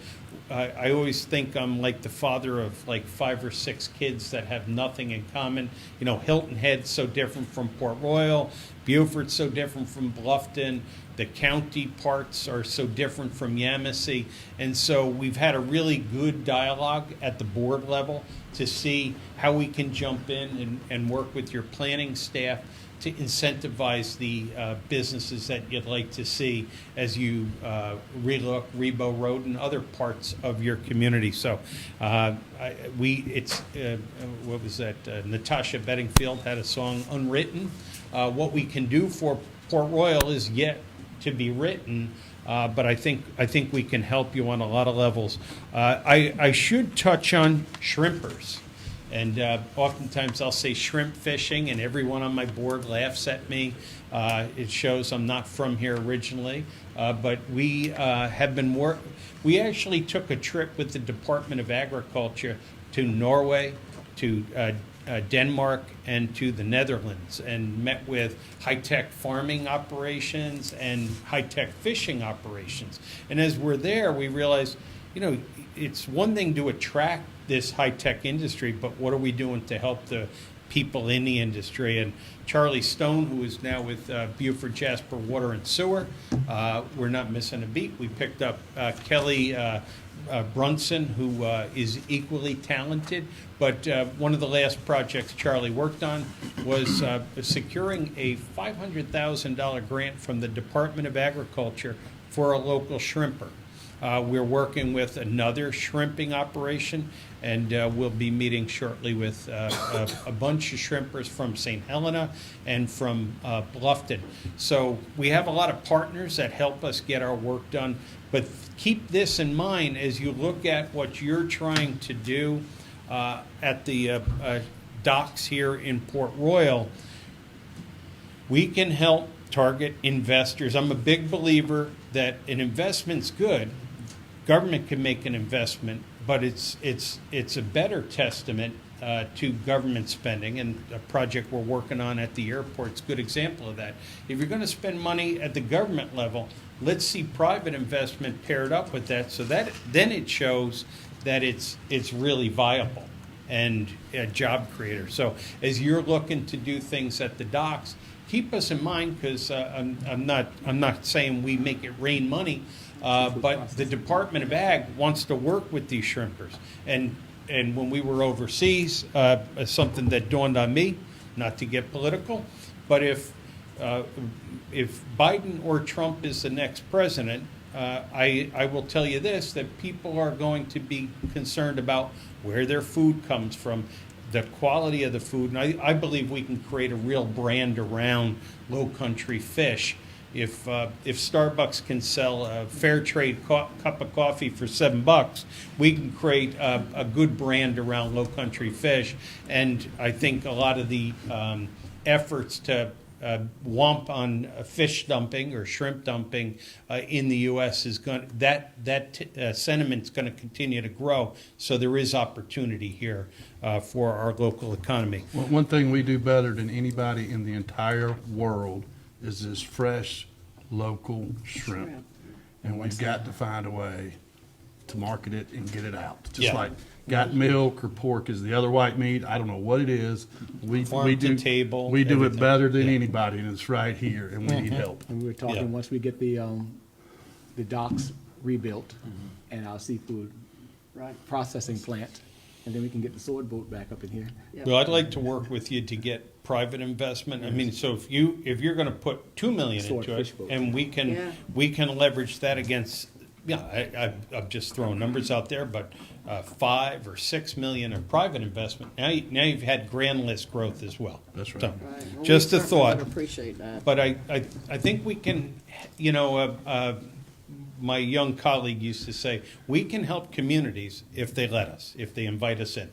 I always think I'm like the father of like 5 or 6 kids that have nothing in common. You know, Hilton Head's so different from Port Royal, Beaufort's so different from Bluffton, the county parts are so different from Yamasee, and so we've had a really good dialogue at the board level to see how we can jump in and work with your planning staff to incentivize the businesses that you'd like to see as you relook Rebo Road and other parts of your community. So what was that? Natasha Bedingfield had a song, Unwritten. What we can do for Port Royal is yet to be written, but I think we can help you on a lot of levels. I should touch on shrimpers. And oftentimes I'll say shrimp fishing, and everyone on my board laughs at me. It shows I'm not from here originally, but we have been we actually took a trip with the Department of Agriculture to Norway, to Denmark, and to the Netherlands, and met with high-tech farming operations and high-tech fishing operations. And as we're there, we realized, it's one thing to attract this high-tech industry, but what are we doing to help the people in the industry? And Charlie Stone, who is now with Beaufort Jasper Water and Sewer, we're not missing a beat. We picked up Kelly Brunson, who is equally talented. But one of the last projects Charlie worked on was securing a $500,000 grant from the Department of Agriculture for a local shrimper. We're working with another shrimping operation, and we'll be meeting shortly with a bunch of shrimpers from St. Helena and from Bluffton. So we have a lot of partners that help us get our work done, but keep this in mind as you look at what you're trying to do at the docks here in Port Royal. We can help target investors. I'm a big believer that an investment's good. Government can make an investment, but it's a better testament to government spending, and a project we're working on at the airport's a good example of that. If you're going to spend money at the government level, let's see private investment paired up with that, so that then it shows that it's really viable and a job creator. So as you're looking to do things at the docks, keep us in mind, because I'm not saying we make it rain money. But the Department of Ag wants to work with these shrimpers. And when we were overseas, something that dawned on me, not to get political, but if Biden or Trump is the next president, I will tell you this, that people are going to be concerned about where their food comes from, the quality of the food. And I believe we can create a real brand around Low Country fish. If Starbucks can sell a fair trade cup of coffee for $7, we can create a good brand around Low Country fish. And I think a lot of the efforts to womp on fish dumping or shrimp dumping in the U.S. is going that sentiment's going to continue to grow. So there is opportunity here for our local economy. Well, one thing we do better than anybody in the entire world is this fresh, local shrimp. And we've got to find a way to market it and get it out. Just Yeah. like got milk or pork is the other white meat. I don't know what it is. We Farm to do table, We do everything. it better than Yeah. anybody, and it's right here, and we need help. And we were talking, Yeah. once we get the docks rebuilt and our seafood Right. processing plant, and then we can get the sword boat back up in here. Yeah. Well, I'd like to work with you to get private investment. I mean, so if you're going to put $2 million into Swordfish it, boat. and we Yeah. can leverage that against, I'm just throwing numbers out there, but 5 or 6 million of private investment. Now you've had grand list growth as well. That's right. So, Right. Well, we just a certainly thought. would appreciate that. But I think we can, my young colleague used to say, we can help communities if they let us, if they invite us in.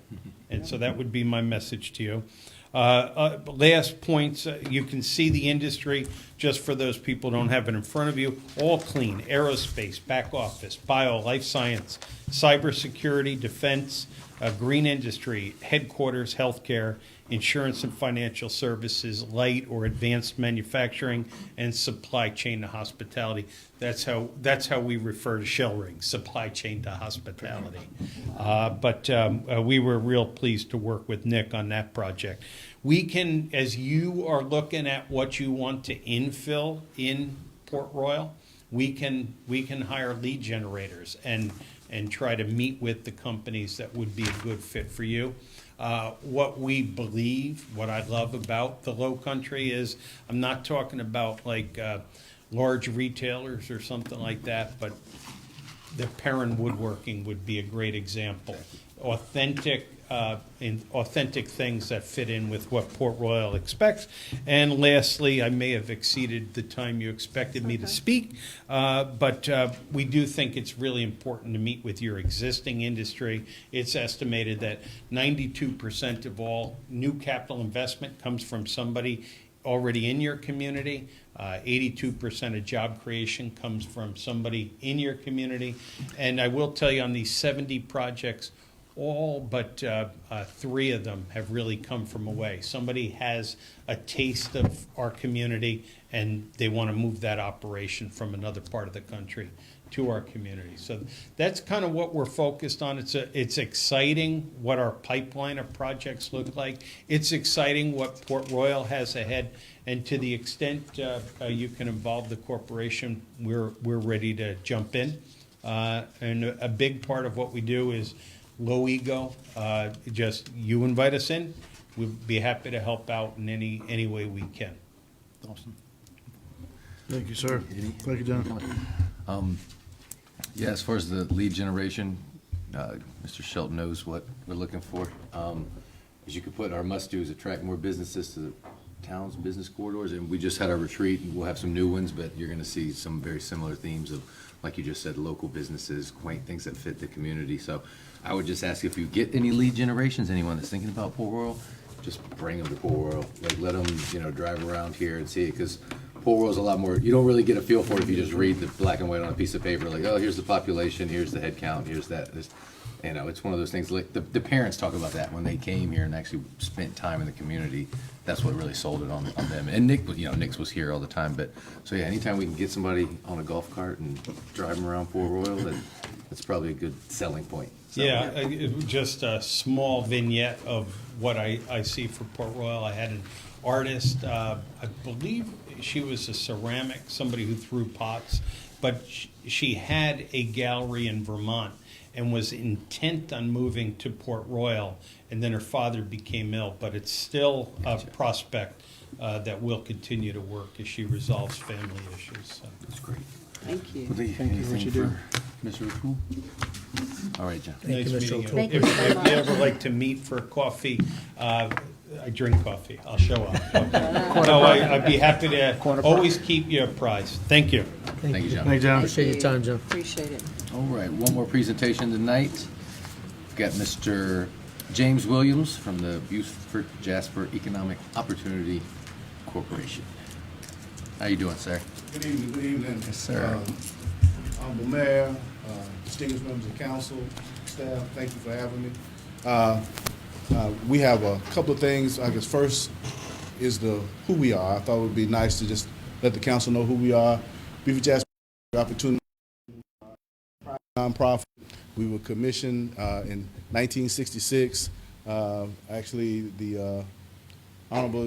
And so that would be my message to you. Last points, you can see the industry, just for those people who don't have it in front of you, all clean, aerospace, back office, bio, life science, cybersecurity, defense, green industry, headquarters, healthcare, insurance and financial services, light or advanced manufacturing, and supply chain to hospitality. That's how we refer to shell rings, supply chain to hospitality. But we were real pleased to work with Nick on that project. We can, as you are looking at what you want to infill in Port Royal, we can hire lead generators and try to meet with the companies that would be a good fit for you. What we believe, what I love about the Low Country is, I'm not talking about like large retailers or something like that, but the Perrin Woodworking would be a great example. Authentic things that fit in with what Port Royal expects. And lastly, I may have exceeded the time you expected me to speak, but we do think it's really important to meet with your existing industry. It's estimated that 92% of all new capital investment comes from somebody already in your community. 82% of job creation comes from somebody in your community. And I will tell you, on these 70 projects, all but 3 of them have really come from away. Somebody has a taste of our community, and they want to move that operation from another part of the country to our community. So that's kind of what we're focused on. It's exciting what our pipeline of projects look like. It's exciting what Port Royal has ahead. And to the extent you can involve the corporation, we're ready to jump in. And a big part of what we do is low ego. Just you invite us in, we'd be happy to help out in any way we can. Awesome. Thank you, sir. Thank you, John. Yeah, as far as the lead generation, Mr. Shelton knows what we're looking for. As you could put, our must-dos attract more businesses to the town's business corridors, and we just had our retreat, and we'll have some new ones, but you're gonna see some very similar themes of, like you just said, local businesses, quaint things that fit the community. So I would just ask if you get any lead generations, anyone that's thinking about Port Royal, just bring them to Port Royal. Like, let them, drive around here and see it, because Port Royal's a lot more, you don't really get a feel for it if you just read the black and white on a piece of paper, like, oh, here's the population, here's the head count, here's that. It's one of those things, like, the parents talk about that when they came here and actually spent time in the community. That's what really sold it on them. And Nick, Nick was here all the time, but, so yeah, anytime we can get somebody on a golf cart and drive them around Port Royal, then that's probably a good selling point. So, Yeah, just a small vignette of what I see for Port Royal. I had an artist, I believe she was a ceramic, somebody who threw pots, but she had a gallery in Vermont and was intent on moving to Port Royal, and then her father became ill, but it's still a prospect that will continue to work as she resolves family issues. So. That's great. Thank you. Thank you for what you do. Mr. O'Toole? All right, John. Nice you, Mr. meeting you. O'Toole. Thank you If so you much. ever like to meet for coffee, I drink coffee. I'll show up. No, I'd be happy to always keep you apprised. Thank you. Thank you, John. Thank you, John. Appreciate your time, John. Appreciate it. All right, one more presentation tonight. We've got Mr. James Williams from the Beaufort Jasper Economic Opportunity Corporation. How you doing, sir? Good evening, good evening. Yes, sir. Honorable Mayor, distinguished members of council, staff, thank you for having me. We have a couple of things. I guess first is who we are. I thought it would be nice to just let the council know who we are. Beaufort Jasper Opportunity nonprofit. We were commissioned in 1966. Actually, the Honorable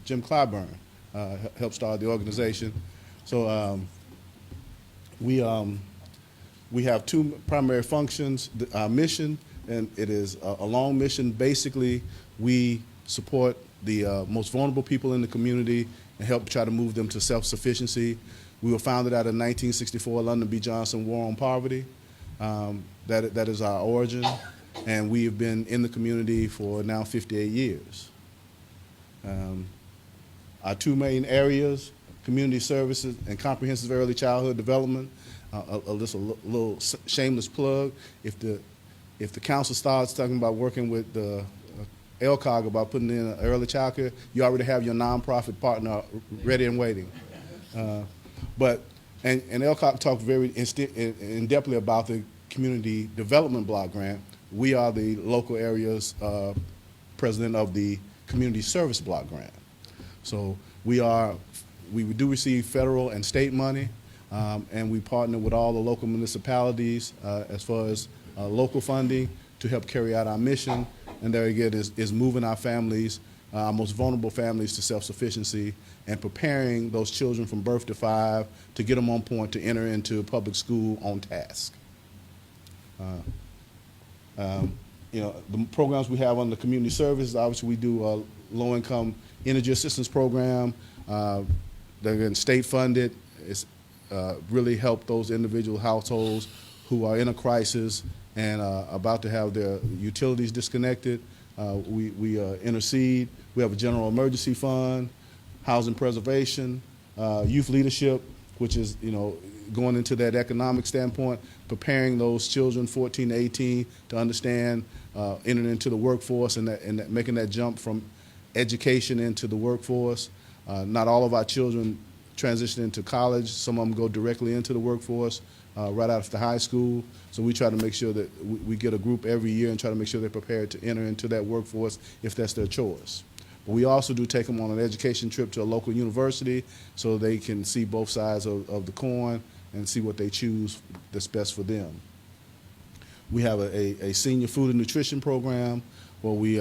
Jim Clyburn helped start the organization. So we have 2 primary functions. Our mission, and it is a long mission. Basically, we support the most vulnerable people in the community and help try to move them to self-sufficiency. We were founded out of 1964 Lyndon B. Johnson War on Poverty. That is our origin, and we have been in the community for now 58 years. Our 2 main areas, community services and comprehensive early childhood development. Just a little shameless plug. If the council starts talking about working with the LCOG about putting in early child care, you already have your nonprofit partner ready and waiting. And LCOG talked very in depthly about the community development block grant. We are the local area's president of the community service block grant. So we do receive federal and state money, and we partner with all the local municipalities as far as local funding to help carry out our mission. And there again is moving our families, our most vulnerable families, to self-sufficiency and preparing those children from birth to 5 to get them on point to enter into public school on task. The programs we have on the community services, obviously we do a low-income energy assistance program. They're state funded. It's really helped those individual households who are in a crisis and about to have their utilities disconnected. We intercede. We have a general emergency fund, housing preservation, youth leadership, which is going into that economic standpoint, preparing those children 14 to 18 to understand, entering into the workforce and making that jump from education into the workforce. Not all of our children transition into college. Some of them go directly into the workforce. right after high school. So we try to make sure that we get a group every year and try to make sure they're prepared to enter into that workforce if that's their choice. But we also do take them on an education trip to a local university so they can see both sides of the coin and see what they choose that's best for them. We have a senior food and nutrition program where we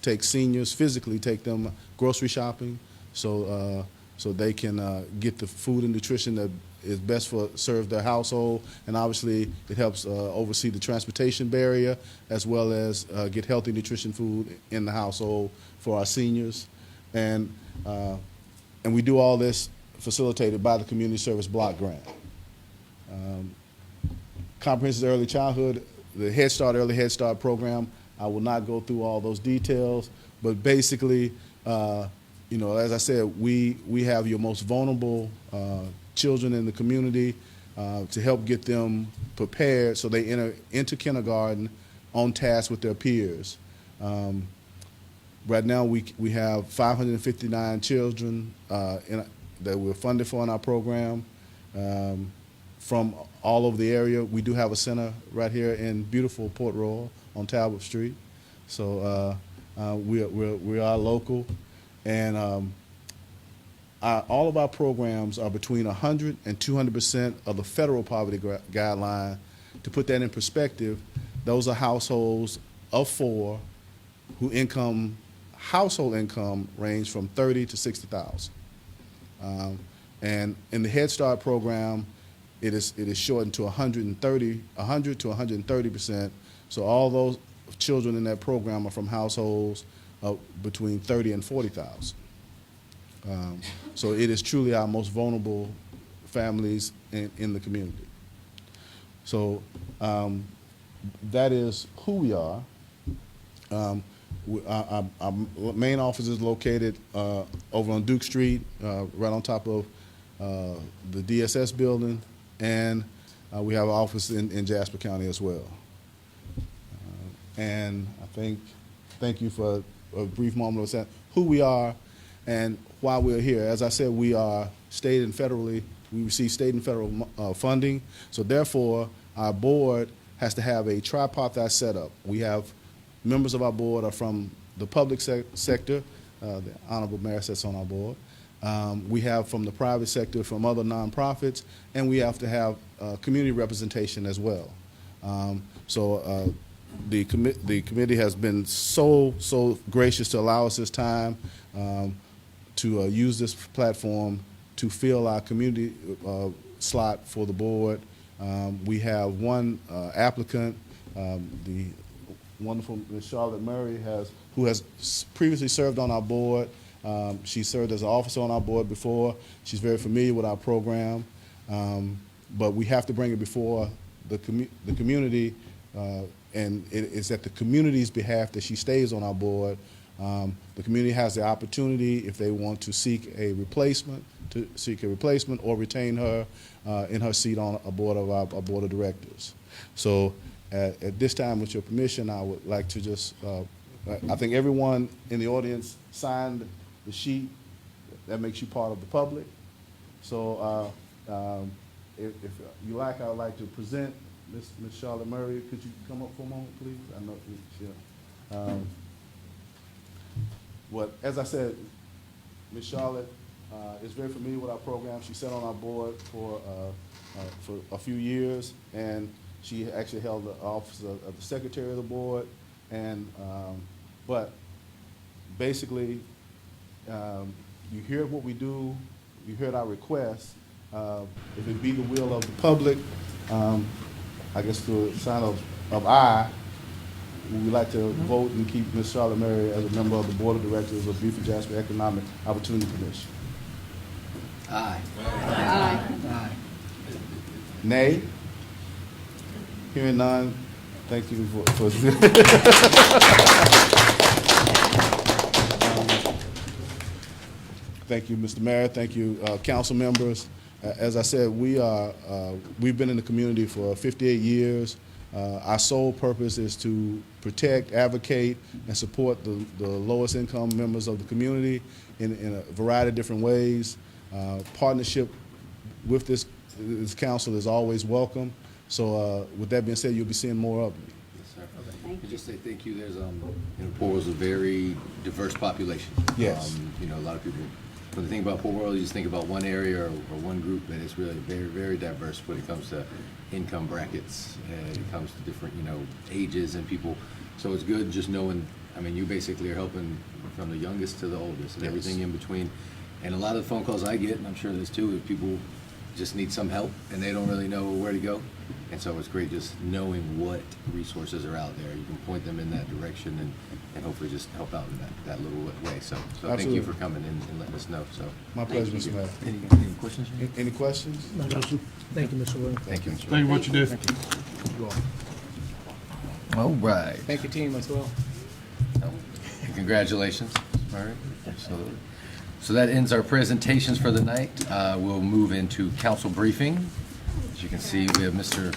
take seniors, physically take them grocery shopping so they can get the food and nutrition that is best for serve their household, and obviously it helps oversee the transportation barrier as well as get healthy nutrition food in the household for our seniors, and we do all this facilitated by the Community Service Block Grant. Comprehensive Early Childhood, the Head Start, Early Head Start program, I will not go through all those details, but basically, you know, as I said, we have your most vulnerable children in the community to help get them prepared so they enter into kindergarten on task with their peers. Right now, we have 559 children that we're funded for in our program from all over the area. We do have a center right here in beautiful Port Royal on Talbot Street. So we are local, and all of our programs are between 100 and 200% of the federal poverty guideline. To put that in perspective, those are households of 4 who household income range from $30,000 to $60,000. And in the Head Start program, it is shortened to 100 to 130%. So all those children in that program are from households between 30 and 40,000. So it is truly our most vulnerable families in the community. So that is who we are. Our main office is located over on Duke Street, right on top of the DSS building, and we have an office in Jasper County as well. And thank you for a brief moment of saying who we are and why we're here. As I said, we are state and federally, we receive state and federal funding, so therefore our board has to have a tripartite setup. We have members of our board are from the public sector, the Honorable Mayor sits on our board. We have from the private sector, from other nonprofits, and we have to have community representation as well. The committee has been so gracious to allow us this time to use this platform to fill our community slot for the board. We have one applicant, the wonderful Ms. Charlotte Murray, who has previously served on our board. She served as an officer on our board before. She's very familiar with our program, but we have to bring it before the community, and it's at the community's behalf that she stays on our board. The community has the opportunity, if they want to seek a replacement or retain her in her seat on a board of our board of directors. So at this time, with your permission, I would like to just, I think everyone in the audience signed the sheet that makes you part of the public. So if you like, I would like to present Ms. Charlotte Murray. Could you come up for a moment, please? I know, as I said, Ms. Charlotte is very familiar with our program. She sat on our board for a few years, and she actually held the office of the secretary of the board. And but basically, you heard what we do. You heard our request. If it be the will of the public, I guess to a sign of aye, we would like to vote and keep Ms. Charlotte Murray as a member of the Board of Directors of Beaufort Jasper Economic Opportunity Commission. Aye. Aye. Nay? Hearing none, thank you for Thank you, Mr. Mayor. Thank you, council members. As I said, we've been in the community for 58 years. Our sole purpose is to protect, advocate, and support the lowest income members of the community in a variety of different ways. Partnership with this this council is always welcome. So with that being said, you'll be seeing more of me. Yes, sir. Thank And just say thank you. There's, Port Royal's a very diverse population. Yes. A lot of people, when they think about Port Royal, you just think about one area or one group, but it's really very, very diverse when it comes to income brackets, and it comes to different, ages and people. So it's good just knowing, you basically are helping from the youngest to the oldest and Yes. everything in between. And a lot of the phone calls I get, and I'm sure there's too, is people just need some help and they don't really know where to go. And so it's great just knowing what resources are out there. You can point them in that direction and hopefully just help out in that little way. So thank you Absolutely. for coming in and letting us know. So My pleasure, Mr. Mayor. any questions? Any questions? Thank you, Mr. Williams. Thank you, Mr. Thank you for what you do. You all. All right. Thank you, team, as well. And congratulations. All right. Absolutely. So that ends our presentations for the night. We'll move into council briefing. As you can see, we have Mr.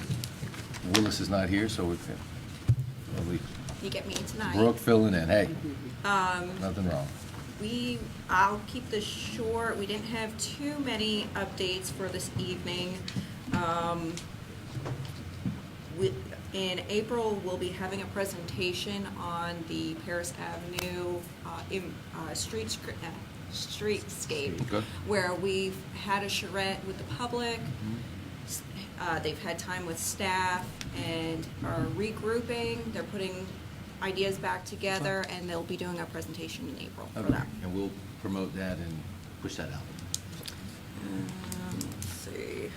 Willis is not here, so we've got lovely You get me tonight. Brooke filling in. Hey, nothing wrong. I'll keep this short. We didn't have too many updates for this evening. In April, we'll be having a presentation on the Paris Avenue streetscape, Okay. where we've had a charrette with the public. They've had time with staff and are regrouping. They're putting ideas back together, and they'll be doing a presentation in April for Okay. that. And we'll promote that and push that out. Let's see.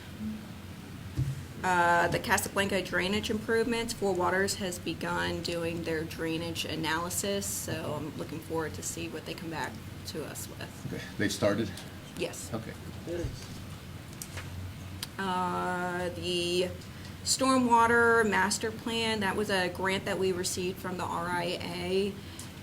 The Casablanca drainage improvements, Four Waters has begun doing their drainage analysis, so I'm looking forward to see what they come back to us with. Okay. They've started? Yes. Okay. Good. The Stormwater Master Plan, that was a grant that we received from the RIA.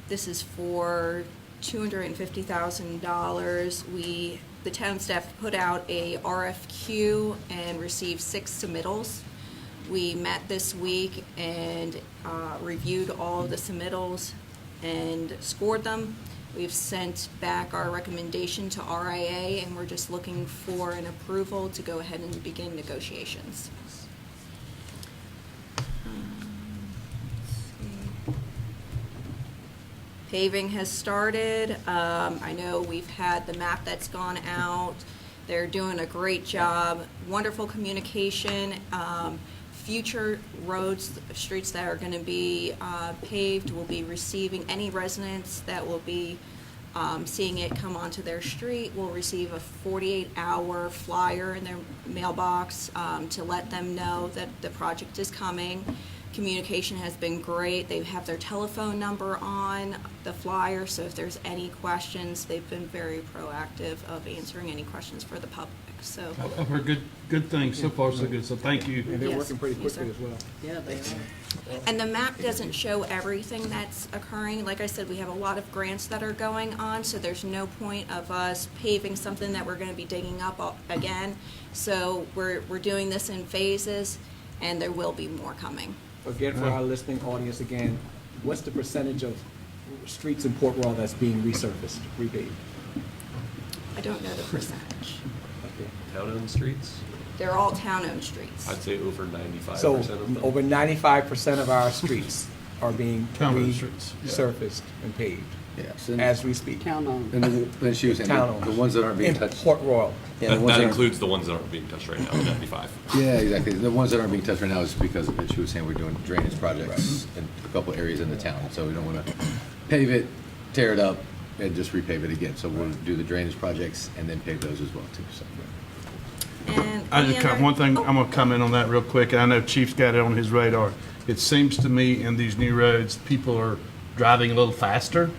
This is for $250,000. The town staff put out a RFQ and received 6 submittals. We met this week and reviewed all of the submittals and scored them. We've sent back our recommendation to RIA, and we're just looking for an approval to go ahead and begin negotiations. Paving has started. I know we've had the map that's gone out. They're doing a great job. Wonderful communication. Future roads, streets that are going to be paved will be receiving, any residents that will be seeing it come onto their street will receive a 48-hour flyer in their mailbox to let them know that the project is coming. Communication has been great. They have their telephone number on the flyer, so if there's any questions, they've been very proactive of answering any questions for the public. So, I've heard good things. So far, so good. So thank you. And they're Yes. working pretty Yes, quickly sir. as well. Yeah, they are. and the map doesn't show everything that's occurring. Like I said, we have a lot of grants that are going on, so there's no point of us paving something that we're going to be digging up again. So we're doing this in phases, and there will be more coming. Again, for our listening audience, again, what's the percentage of streets in Port Royal that's being resurfaced, repaved? I don't know the percentage. Okay. Town-owned streets? They're all town-owned streets. I'd say over 95% So of them. over 95% of our streets are being Town-owned streets, yeah. resurfaced and paved Yes. as we speak. Count on. And then she was saying, Town the ones that aren't being in touched. Port Royal. Yeah, the ones That that aren't- includes the ones that aren't being touched right now, the 95. Yeah, exactly. The ones that aren't being touched right now is because of it. She was saying we're doing drainage projects in a couple areas in the town, so we don't want to pave it, tear it up, and just repave it again. So we'll do the drainage projects and then pave those as well too. So. And I any just got other- one thing, Oh, I'm gonna comment on that real quick. I know Chief's got it on his radar. It seems to me in these new roads, people are driving a little faster.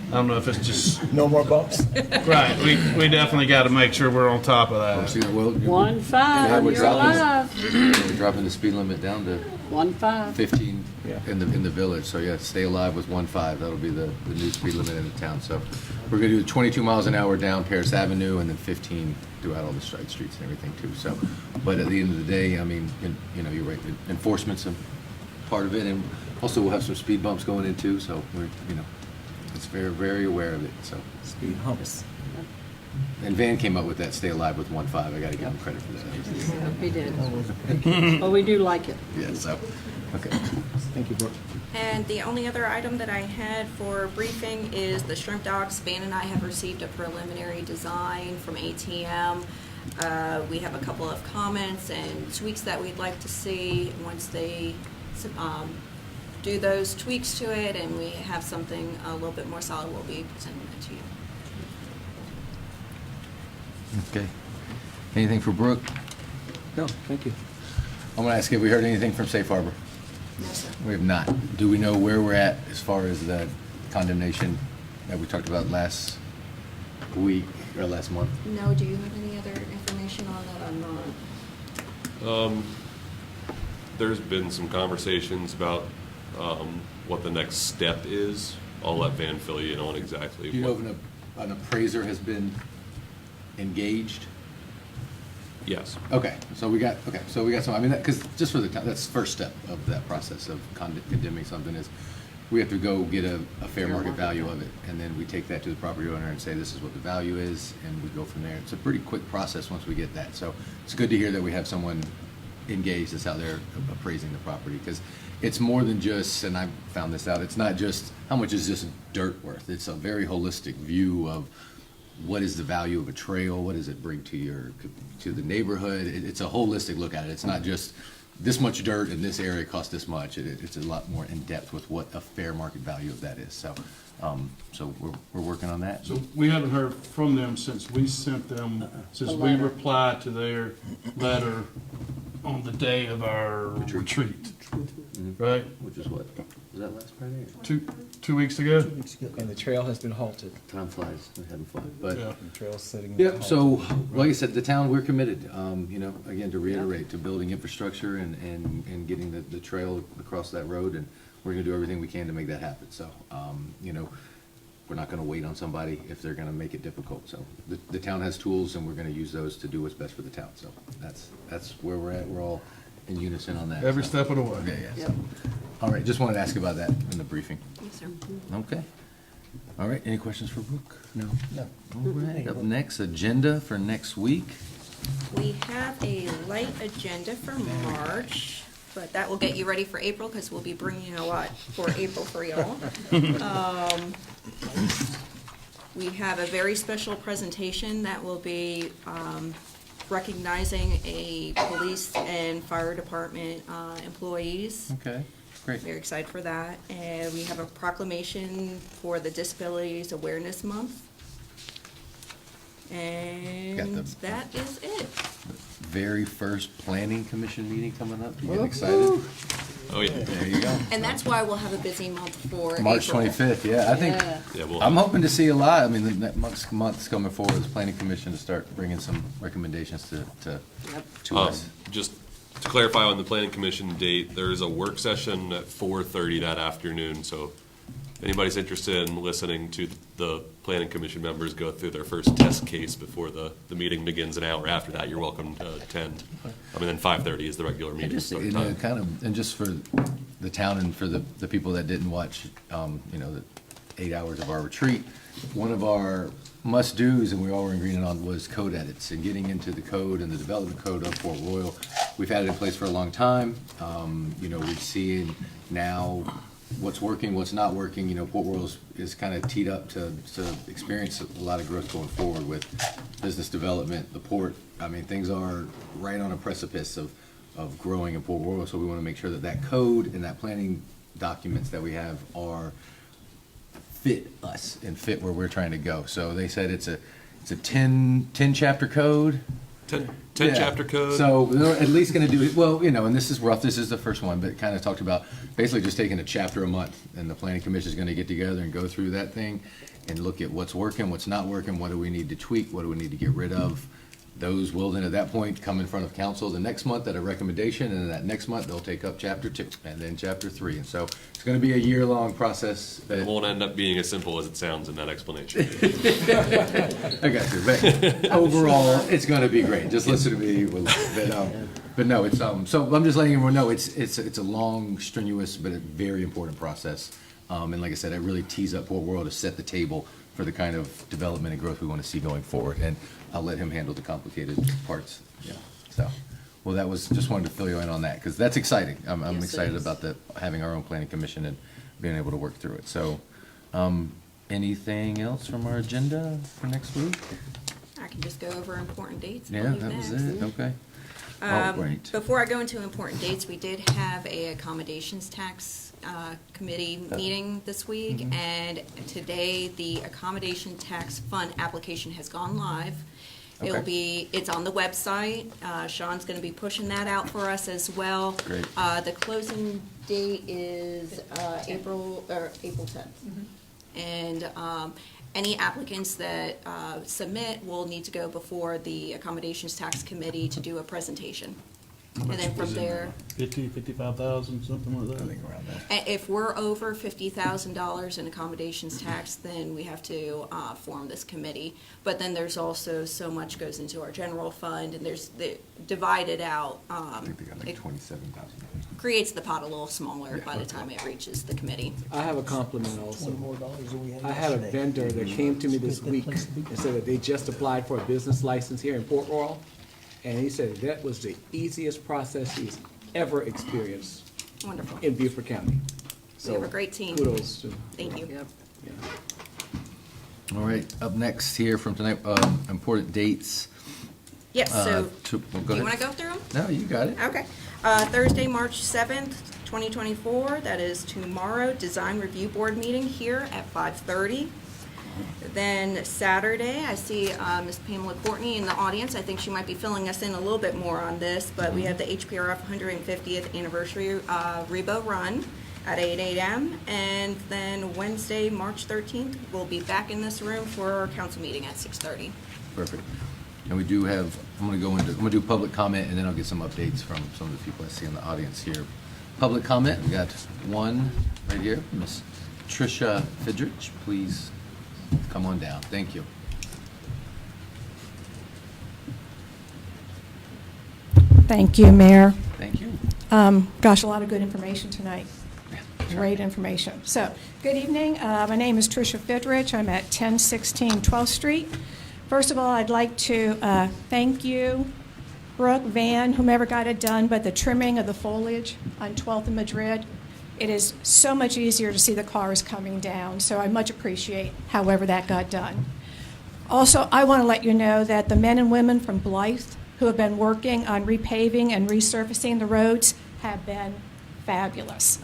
I don't know if it's just, No more bumps? right, we definitely gotta make sure we're on top of See that. that? Well, 1-5, we're you're dropping- alive. we're dropping the speed limit down to 1-5. 15 Yeah. in the village. So yeah, stay alive with 1.5. That'll be the new speed limit in the town. So we're gonna do 22 miles an hour down Paris Avenue and then 15 throughout all the side streets and everything too. So, but at the end of the day, I mean, you're right. Enforcement's a part of it, and also we'll have some speed bumps going in too. So we're, it's very, very aware of it. So Speed humps. And Van came up with that "Stay Alive with 1.5." I got to give him credit for that. He did. Well, we do like it. Yeah. So, okay. Thank you, Brooke. And the only other item that I had for briefing is the shrimp docks. Van and I have received a preliminary design from ATM. We have a couple of comments and tweaks that we'd like to see. Once they do those tweaks to it and we have something a little bit more solid, we'll be presenting that to you. Okay. Anything for Brooke? No, thank you. I'm going to ask, have we heard anything from Safe Harbor? No, sir. We have not. Do we know where we're at as far as the condemnation that we talked about last week or last month? No, do you have any other information on that or not? There's been some conversations about what the next step is. I'll let Van fill you in on exactly. Do you know what- if an appraiser has been engaged? Yes. Okay, so we got some, I mean, because just for the town, that's the first step of that process of condemning something is we have to go get a fair market value of it, and then we take that to the property owner and say, this is what the value is, and we go from there. It's a pretty quick process once we get that. So it's good to hear that we have someone engaged that's out there appraising the property, because it's more than just, and I found this out, it's not just, how much is this dirt worth? It's a very holistic view of what is the value of a trail, what does it bring to the neighborhood. It's a holistic look at it. It's not just this much dirt in this area costs this much. It's a lot more in depth with what a fair market value of that is. So, so we're working on that. So we haven't heard from them since we sent them, since we replied to their letter on the day of our retreat, right? Which is what? Was that last Friday? Two weeks ago? And the trail has been halted. Time flies. We haven't fly. But Yeah. The trail's sitting. yep. So, like I said, the town, we're committed. You know, again, to reiterate, to building infrastructure and getting the trail across that road, and we're going to do everything we can to make that happen. So, you know, we're not going to wait on somebody if they're going to make it difficult. So, the town has tools, and we're going to use those to do what's best for the town. So, that's where we're at. We're all in unison on that. Every So- step of the way. Yeah. So, all right. Just wanted to ask about that in the briefing. Yes, sir. Okay. All right, any questions for Brooke? No. No. All right, up next, agenda for next week. We have a light agenda for March, but that will get you ready for April because we'll be bringing a lot for April for y'all. We have a very special presentation that will be recognizing a police and fire department employees. Okay, great. Very excited for that. And we have a proclamation for the Disabilities Awareness Month. And that is it. Very first planning commission meeting coming up. You getting excited? Oh, yeah. There you go. And that's why we'll have a busy month for March April. 25th, yeah, I think, Yeah. Yeah, we'll I'm hoping to see a lot. I mean, the next month's coming forward, is planning commission to start bringing some recommendations to us. Just to clarify on the planning commission date, there's a work session at 4:30 that afternoon, so if anybody's interested in listening to the planning commission members go through their first test case before the meeting begins an hour after that, you're welcome to attend. I mean, then 5:30 is the regular And meeting just, start you know, time. kind of, and just for the town and for the people that didn't watch, you know, the 8 hours of our retreat, one of our must-dos, and we all were in agreement on, was code edits and getting into the code and the development code of Port Royal. We've had it in place for a long time. You know, we've seen now what's working, what's not working. You know, Port Royal is kind of teed up to experience a lot of growth going forward with business development, the port. I mean, things are right on a precipice of growing in Port Royal, so we want to make sure that that code and that planning documents that we have are fit us and fit where we're trying to go. So they said it's a 10 chapter code. 10 Yeah. chapter code. So they're at least going to do it, well, you know, and this is rough, this is the first one, but kind of talked about basically just taking a chapter a month, and the planning commission is going to get together and go through that thing and look at what's working, what's not working, what do we need to tweak, what do we need to get rid of. Those will then at that point come in front of council the next month at a recommendation, and then that next month they'll take up chapter 2 and then chapter 3. And so it's going to be a year-long process. It won't end up being as simple as it sounds in that explanation. I got you. But overall, it's going to be great. Just listen to me. But no, it's so I'm just letting everyone know it's a long, strenuous, but a very important process. And like I said, it really tees up Port Royal to set the table for the kind of development and growth we want to see going forward. And I'll let him handle the complicated parts. Yeah. So, well, that was, just wanted to fill you in on that, because that's exciting. I'm Yes, it excited is. about having our own planning commission and being able to work through it. So, anything else from our agenda for next week? I can just go over important dates. Yeah, believe that was next. it, okay. All right. Before I go into important dates, we did have a accommodations tax committee meeting this week, Mm-hmm. and today the accommodation tax fund application has gone live. Okay. It's on the website. Sean's going to be pushing that out for us as well. Great. The closing date is April 10th. And any applicants that submit will need to go before the accommodations tax committee to do a presentation. And then from there, 50, 55,000, something like I that? think around that. if we're over $50,000 in accommodations tax, then we have to form this committee. But then there's also so much goes into our general fund, and there's the divided out. I think they got like It 27,000. creates the pot a little smaller Yeah. by the time it reaches the committee. I have a compliment also. I had a vendor that came to me this week and said that they just applied for a business license here in Port Royal. And he said that was the easiest process he's ever experienced Wonderful. in Beaufort County. We have a great team. Kudos to. Thank you. Yep. All right, up next here from tonight, important dates. Yes, so, Well, do go you ahead. want to go through them? No, you got it. Okay. Thursday, March 7th, 2024, that is tomorrow, Design Review Board meeting here at 5:30. Then Saturday, I see Ms. Pamela Courtney in the audience. I think she might be filling us in a little bit more on this, but we have the HPRF 150th Anniversary Rebo Run at 8 a.m. And then Wednesday, March 13th, we'll be back in this room for our council meeting at 6:30. Perfect. And we do have, I'm gonna do public comment, and then I'll get some updates from some of the people I see in the audience here. Public comment, we got one right here, Miss Tricia Fidrich, please come on down. Thank you. Thank you, Mayor. Thank you. Gosh, a lot of good information tonight. Great information. So, good evening. My name is Tricia Fidrich. I'm at 1016 12th Street. First of all, I'd like to thank you, Brooke, Van, whomever got it done, but the trimming of the foliage on 12th and Madrid, it is so much easier to see the cars coming down, so I much appreciate however that got done. Also, I want to let you know that the men and women from Blythe who have been working on repaving and resurfacing the roads have been fabulous.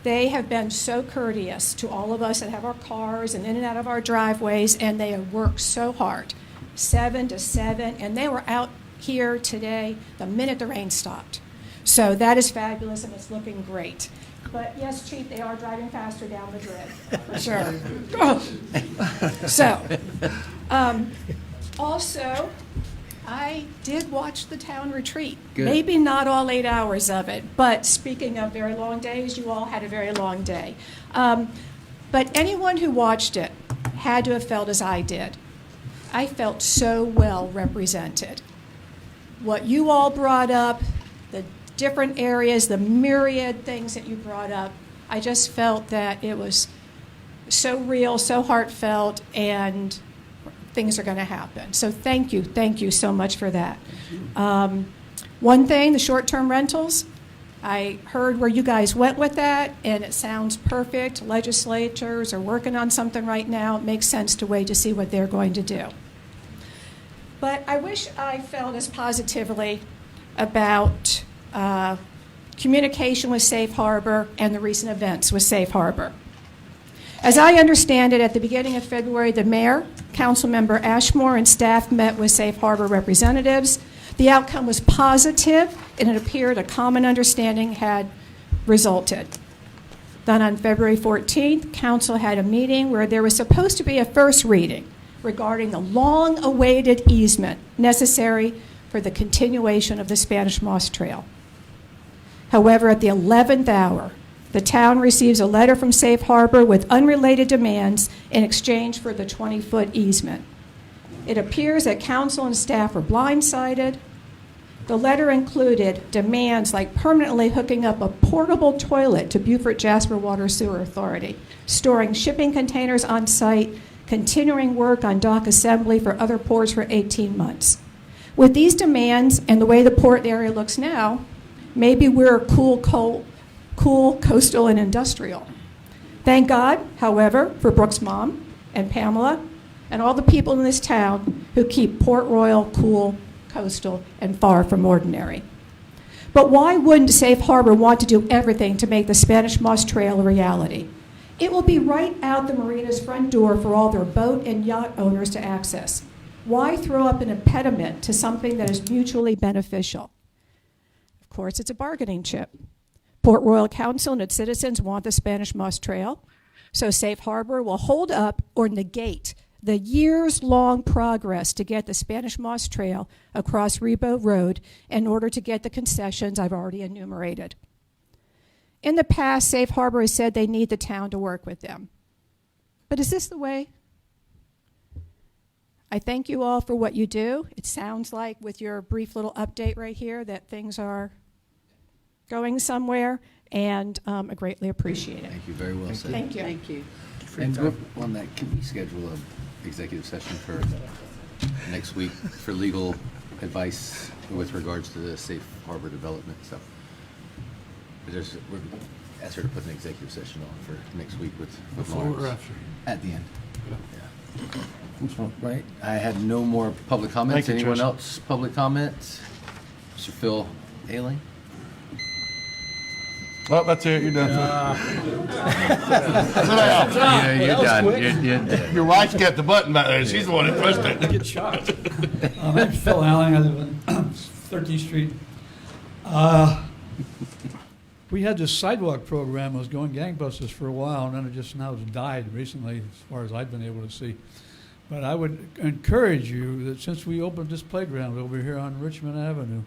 They have been so courteous to all of us that have our cars and in and out of our driveways, and they have worked so hard, 7 to 7, and they were out here today the minute the rain stopped. So that is fabulous, and it's looking great. But yes, Chief, they are driving faster down Madrid, for sure. So, also, I did watch the town retreat. Good. Maybe not all 8 hours of it, but speaking of very long days, you all had a very long day. But anyone who watched it had to have felt as I did. I felt so well represented. What you all brought up, the different areas, the myriad things that you brought up, I just felt that it was so real, so heartfelt, and things are going to happen. So thank you so much for that. One thing, the short-term rentals, I heard where you guys went with that, and it sounds perfect. Legislatures are working on something right now. It makes sense to wait to see what they're going to do. But I wish I felt as positively about communication with Safe Harbor and the recent events with Safe Harbor. As I understand it, at the beginning of February, the mayor, Councilmember Ashmore, and staff met with Safe Harbor representatives. The outcome was positive, and it appeared a common understanding had resulted. Then on February 14th, Council had a meeting where there was supposed to be a first reading regarding the long-awaited easement necessary for the continuation of the Spanish Moss Trail. However, at the 11th hour, the town receives a letter from Safe Harbor with unrelated demands in exchange for the 20-foot easement. It appears that council and staff were blindsided. The letter included demands like permanently hooking up a portable toilet to Beaufort Jasper Water Sewer Authority, storing shipping containers on site, continuing work on dock assembly for other ports for 18 months. With these demands and the way the port area looks now, maybe we're cool, coastal, and industrial. Thank God, however, for Brooke's mom and Pamela and all the people in this town who keep Port Royal cool, coastal, and far from ordinary. But why wouldn't Safe Harbor want to do everything to make the Spanish Moss Trail a reality? It will be right out the marina's front door for all their boat and yacht owners to access. Why throw up an impediment to something that is mutually beneficial? Of course, it's a bargaining chip. Port Royal Council and its citizens want the Spanish Moss Trail, so Safe Harbor will hold up or negate the years-long progress to get the Spanish Moss Trail across Rebo Road in order to get the concessions I've already enumerated. In the past, Safe Harbor has said they need the town to work with them. But is this the way? I thank you all for what you do. It sounds like with your brief little update right here that things are going somewhere, and I greatly appreciate it. Thank you, very well said. Thank you. Thank you. And on that, can we schedule an executive session for next week for legal advice with regards to the Safe Harbor development stuff? We're asked her to put an executive session on for next week with Before or Lawrence. after? At the end. Yeah. Right. I had no more public comments. Thank you, Anyone Trish. else? Public comments? Mr. Phil Ailing? Well, that's it, you're done. Yeah, you're done. You're done. Your wife's got the button back there, she's the one that pressed it. Get shocked. My name's Phil Allen, I live on 13th Street. We had this sidewalk program that was going gangbusters for a while, and then it just now has died recently, as far as I've been able to see. But I would encourage you that since we opened this playground over here on Richmond Avenue,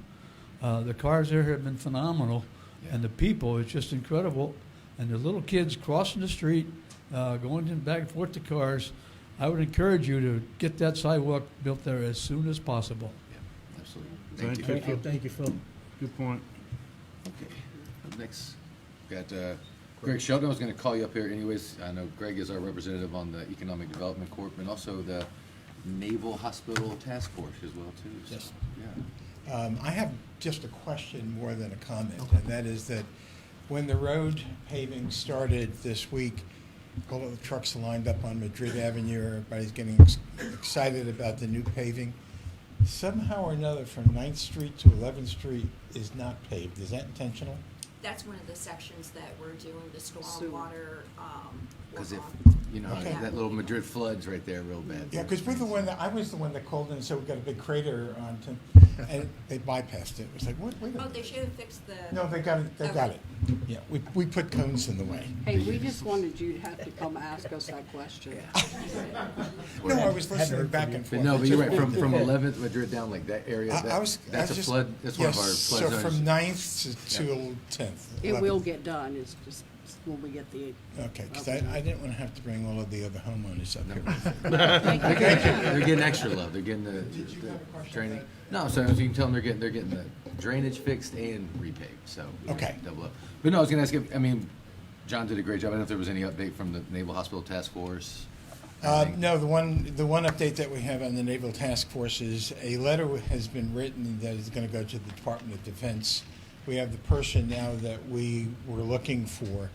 the cars there have been phenomenal, and the people, it's just incredible. And the little kids crossing the street, going back and forth to cars. I would encourage you to get that sidewalk built there as soon as possible. Yeah, absolutely. Thank you. Thank you, Phil. Good point. Okay. Up next, got Greg Sheldon. I was going to call you up here anyways. I know Greg is our representative on the Economic Development Corp and also the Naval Hospital Task Force as well, too. So, Yes. Yeah. I have just a question more than a comment, and that is that when the road paving started this week, all of the trucks lined up on Madrid Avenue, everybody's getting excited about the new paving. Somehow or another, from 9th Street to 11th Street is not paved. Is that intentional? That's one of the sections that we're doing the Sewer. stormwater, Because if, work on. you know, Okay. that little Madrid floods right there real bad. Yeah, because we're the one that, I was the one that called in and said we got a big crater on, and they bypassed it. It was like, what, wait a Oh, minute. they should have fixed the. No, they got it, they got Okay. it. Yeah, we put cones in the way. Hey, we just wanted you to have to come ask us that question. No, I was listening back and But forth. no, It but you're just- right, from 11th Madrid down like that area, I was that's a just- flood, that's one of our yes, flood zones. So from 9th to 10th. It will 11th. get done, it's just when we get the. Okay, because I didn't want to have to bring all of the other homeowners up here. They're getting extra love, they're getting the you have a question training. about No, so as you can tell them, they're getting the drainage fixed and repaved, so. Okay. Double up. But no, I was gonna ask if, I mean, John did a great job, I don't know if there was any update from the Naval Hospital Task Force. No, the one update that we have on the Naval Task Force is a letter has been written that is going to go to the Department of Defense. We have the person now that we were looking for.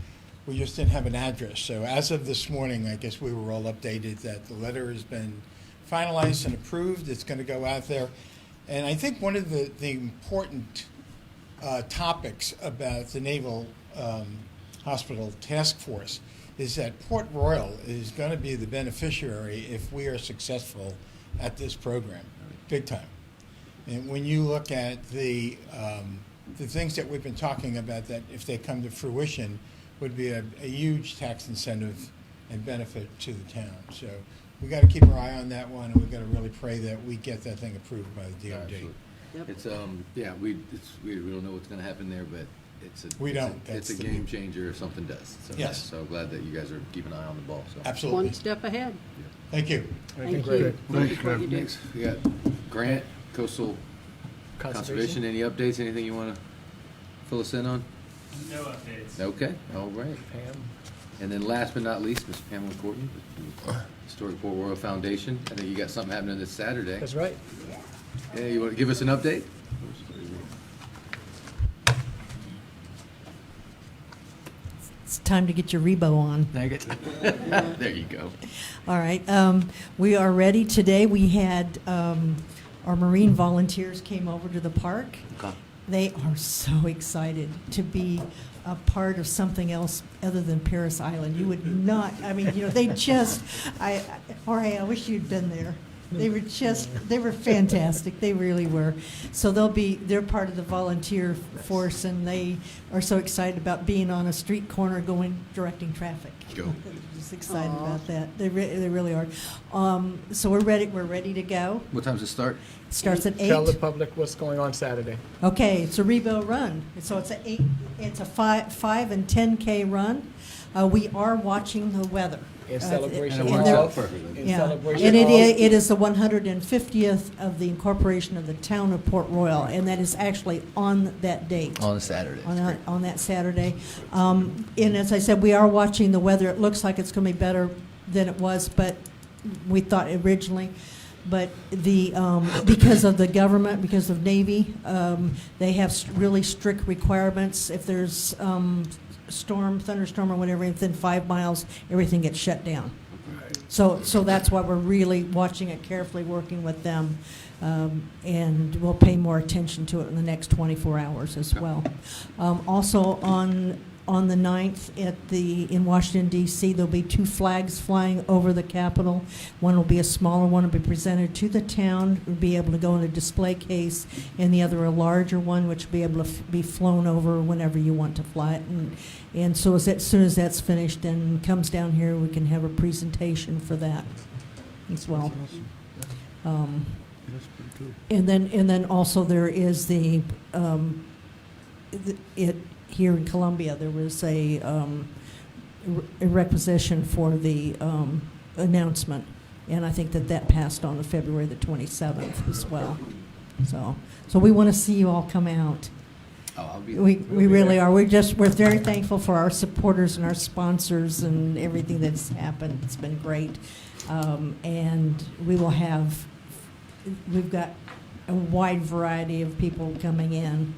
We just didn't have an address. So as of this morning, I guess we were all updated that the letter has been finalized and approved. It's going to go out there. And I think one of the important topics about the Naval Hospital Task Force is that Port Royal is going to be the beneficiary if we are successful at this program, big time. And when you look at the things that we've been talking about, that if they come to fruition, would be a huge tax incentive and benefit to the town. So we got to keep our eye on that one, and we've got to really pray that we get that thing approved by the DOD. Absolutely. Yep. It's, yeah, we don't know what's gonna happen there, but We don't. It's That's a the game beauty. changer if something does. So, Yes. So glad that you guys are keeping an eye on the ball, so. Absolutely. One step ahead. Thank you. Thank you. Thanks, Thank you for what Greg. you do. Next, we got Grant, Coastal Conservation. Any updates, anything you wanna fill us in on? No updates. Okay, all right. Pam? And then last but not least, Ms. Pamela Courtney, with the Historic Port Royal Foundation. I think you got something happening this Saturday. That's right. Yeah, you want to give us an update? It's time to get your Rebo on. There you go. All right. We are ready. Today we had our Marine volunteers came over to the park. Okay. They are so excited to be a part of something else other than Paris Island. You would not, I mean, you know, they just, Jorge, I wish you'd been there. They were fantastic. They really were. So they're part of the volunteer force, and they are so excited about being on a street corner directing traffic. Go. They're just excited about that. They really are. So we're ready to go. What time's it start? It starts at 8. Tell the public what's going on Saturday. Okay, it's a Rebo run. So it's a 5 and 10K run. We are watching the weather. In celebration And it and works they're- out perfectly. In Yeah, celebration and of- it is the 150th of the incorporation of the town of Port Royal, and that is actually on that date. On a Saturday. On that Saturday. And as I said, we are watching the weather. It looks like it's going to be better than it was, but we thought originally. But because of the government, because of Navy, they have really strict requirements. If there's thunderstorm or whatever, within 5 miles, everything gets shut down. So that's why we're really watching it carefully, working with them, and we'll pay more attention to it in the next 24 hours as well. Also on the 9th in Washington, D.C., there'll be 2 flags flying over the Capitol. One will be a smaller one, will be presented to the town, will be able to go in a display case, and the other a larger one, which will be able to be flown over whenever you want to fly it. And so as soon as that's finished and comes down here, we can have a presentation for that as well. And then also there is here in Columbia, there was a requisition for the announcement, and I think that passed on February the 27th as well. So we want to see you all come out. Oh, I'll be We really are. We're very thankful for our supporters and our sponsors and everything that's happened. It's been great, and we've got a wide variety of people coming in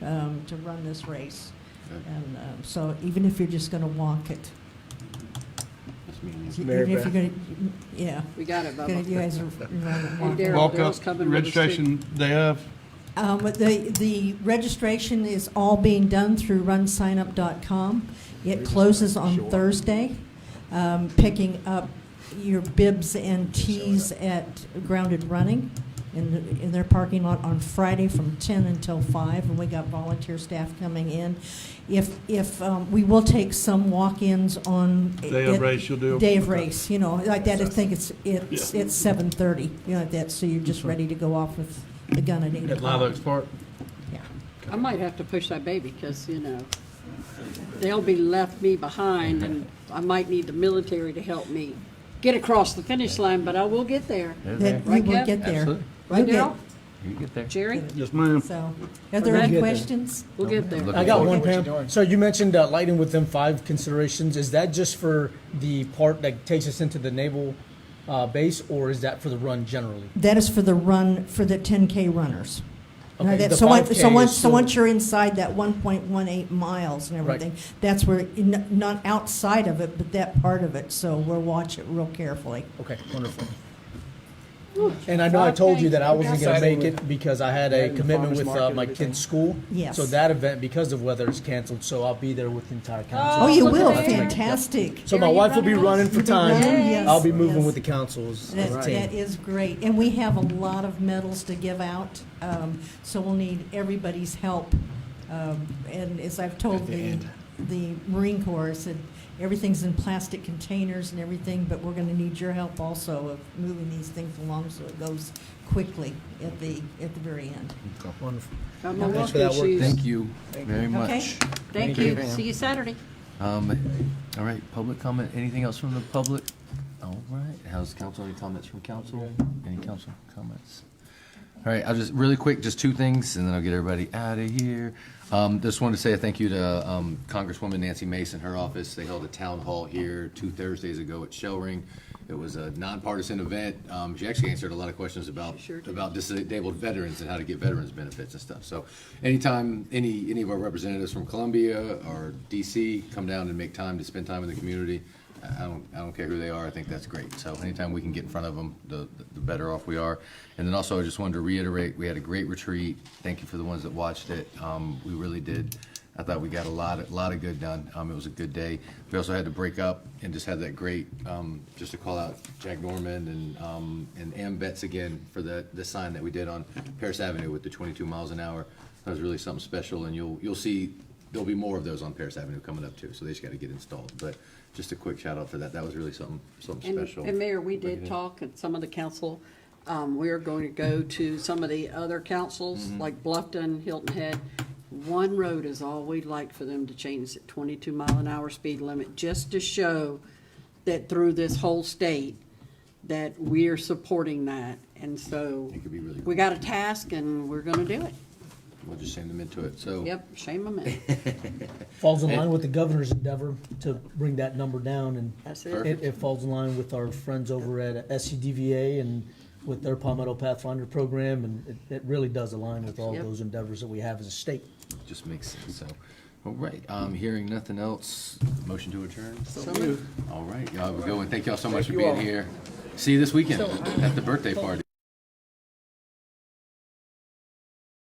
to run this race. And so even if you're just going to walk it, even if you're going to, yeah. We got it, Bubba. You guys are running. And Daryl, Walk Daryl's up, coming with us, too. registration day of. The registration is all being done through runsignup.com. It closes on Thursday, picking up your bibs and tees at Grounded Running in their parking lot on Friday from 10 until 5, and we got volunteer staff coming in. If we will take some walk-ins on Day of race, you'll do? Day of race, like that. I think it's 7:30, like that. So you're just ready to go off with the gun at 8 At o'clock. Live Oaks Park? Yeah. I might have to push that baby because, they'll be left me behind, and I might need the military to help me get across the finish line, but I will get there. That Right, you will Kev? get there. Absolutely. Right, You'll Daryl? You get there. Jerry? Yes, ma'am. So, are there any questions? We'll get there. Looking I got forward one, to it. Pam. So you mentioned lighting within 5 considerations. Is that just for the part that takes us into the naval base, or is that for the run generally? That is for the run, for the 10K runners. Okay, That- the so 5K is once still- you're inside that 1.18 miles and everything, that's where, not outside of it, but that part of it. So we'll watch it real carefully. Okay, wonderful. And I know I told you that I wasn't going to make it because I had a commitment with my kids' school. Yes. So that event, because of weather, is canceled. So I'll be there with the entire council. Oh, you look will? at that. Fantastic. So my wife will be running for time. Yes, I'll be moving yes. with the council as a That team. is great. And we have a lot of medals to give out, so we'll need everybody's help. And as I've told the Marine Corps, I said, everything's in plastic containers and everything, but we're going to need your help also of moving these things along so it goes quickly at the very end. Wonderful. Got my Thanks for walking that work. shoes. Thank you very Okay. much. Thank you. See you Saturday. All right, public comment. Anything else from the public? All right. How's council? Any comments from council? Any council comments? All right, I'll just really quick, just two things, and then I'll get everybody out of here. Just wanted to say a thank you to Congresswoman Nancy Mason, her office. They held a town hall here 2 Thursdays ago at Shellring. It was a nonpartisan event. She actually answered a lot of questions about disabled veterans and how to get veterans benefits and stuff. So anytime any of our representatives from Columbia or DC come down and make time to spend time in the community, I don't care who they are, I think that's great. So anytime we can get in front of them, the better off we are. And then also, I just wanted to reiterate, we had a great retreat. Thank you for the ones that watched it. We really did. I thought we got a lot of good done. It was a good day. We also had to break up and just had that great, just to call out Jack Norman and Am Betts again for the sign that we did on Paris Avenue with the 22 miles an hour. That was really something special, and you'll see there'll be more of those on Paris Avenue coming up too. So they just got to get installed. But just a quick shout out for that. That was really something special. And Mayor, we did talk at some of the council. We're going to go to some of the other councils, like Bluffton, Hilton Head. One road is all we'd like for them to change at 22 mile an hour speed limit, just to show that through this whole state that we're supporting that. And so It could be really we got a task and we're gonna do it. We'll just shame them into it. So Yep, shame them in. Falls in line with the governor's endeavor to bring that number down, and That's it. it falls in line with our friends over at SCDVA and with their Palmetto Pathfinder program, and it really does align with all Yep. those endeavors that we have as a state. just makes sense. So, all right. Hearing nothing else, motion to adjourn. So moved. All right, y'all have a good one. Thank y'all so much Thank for you being all. here. See you this weekend at the birthday party.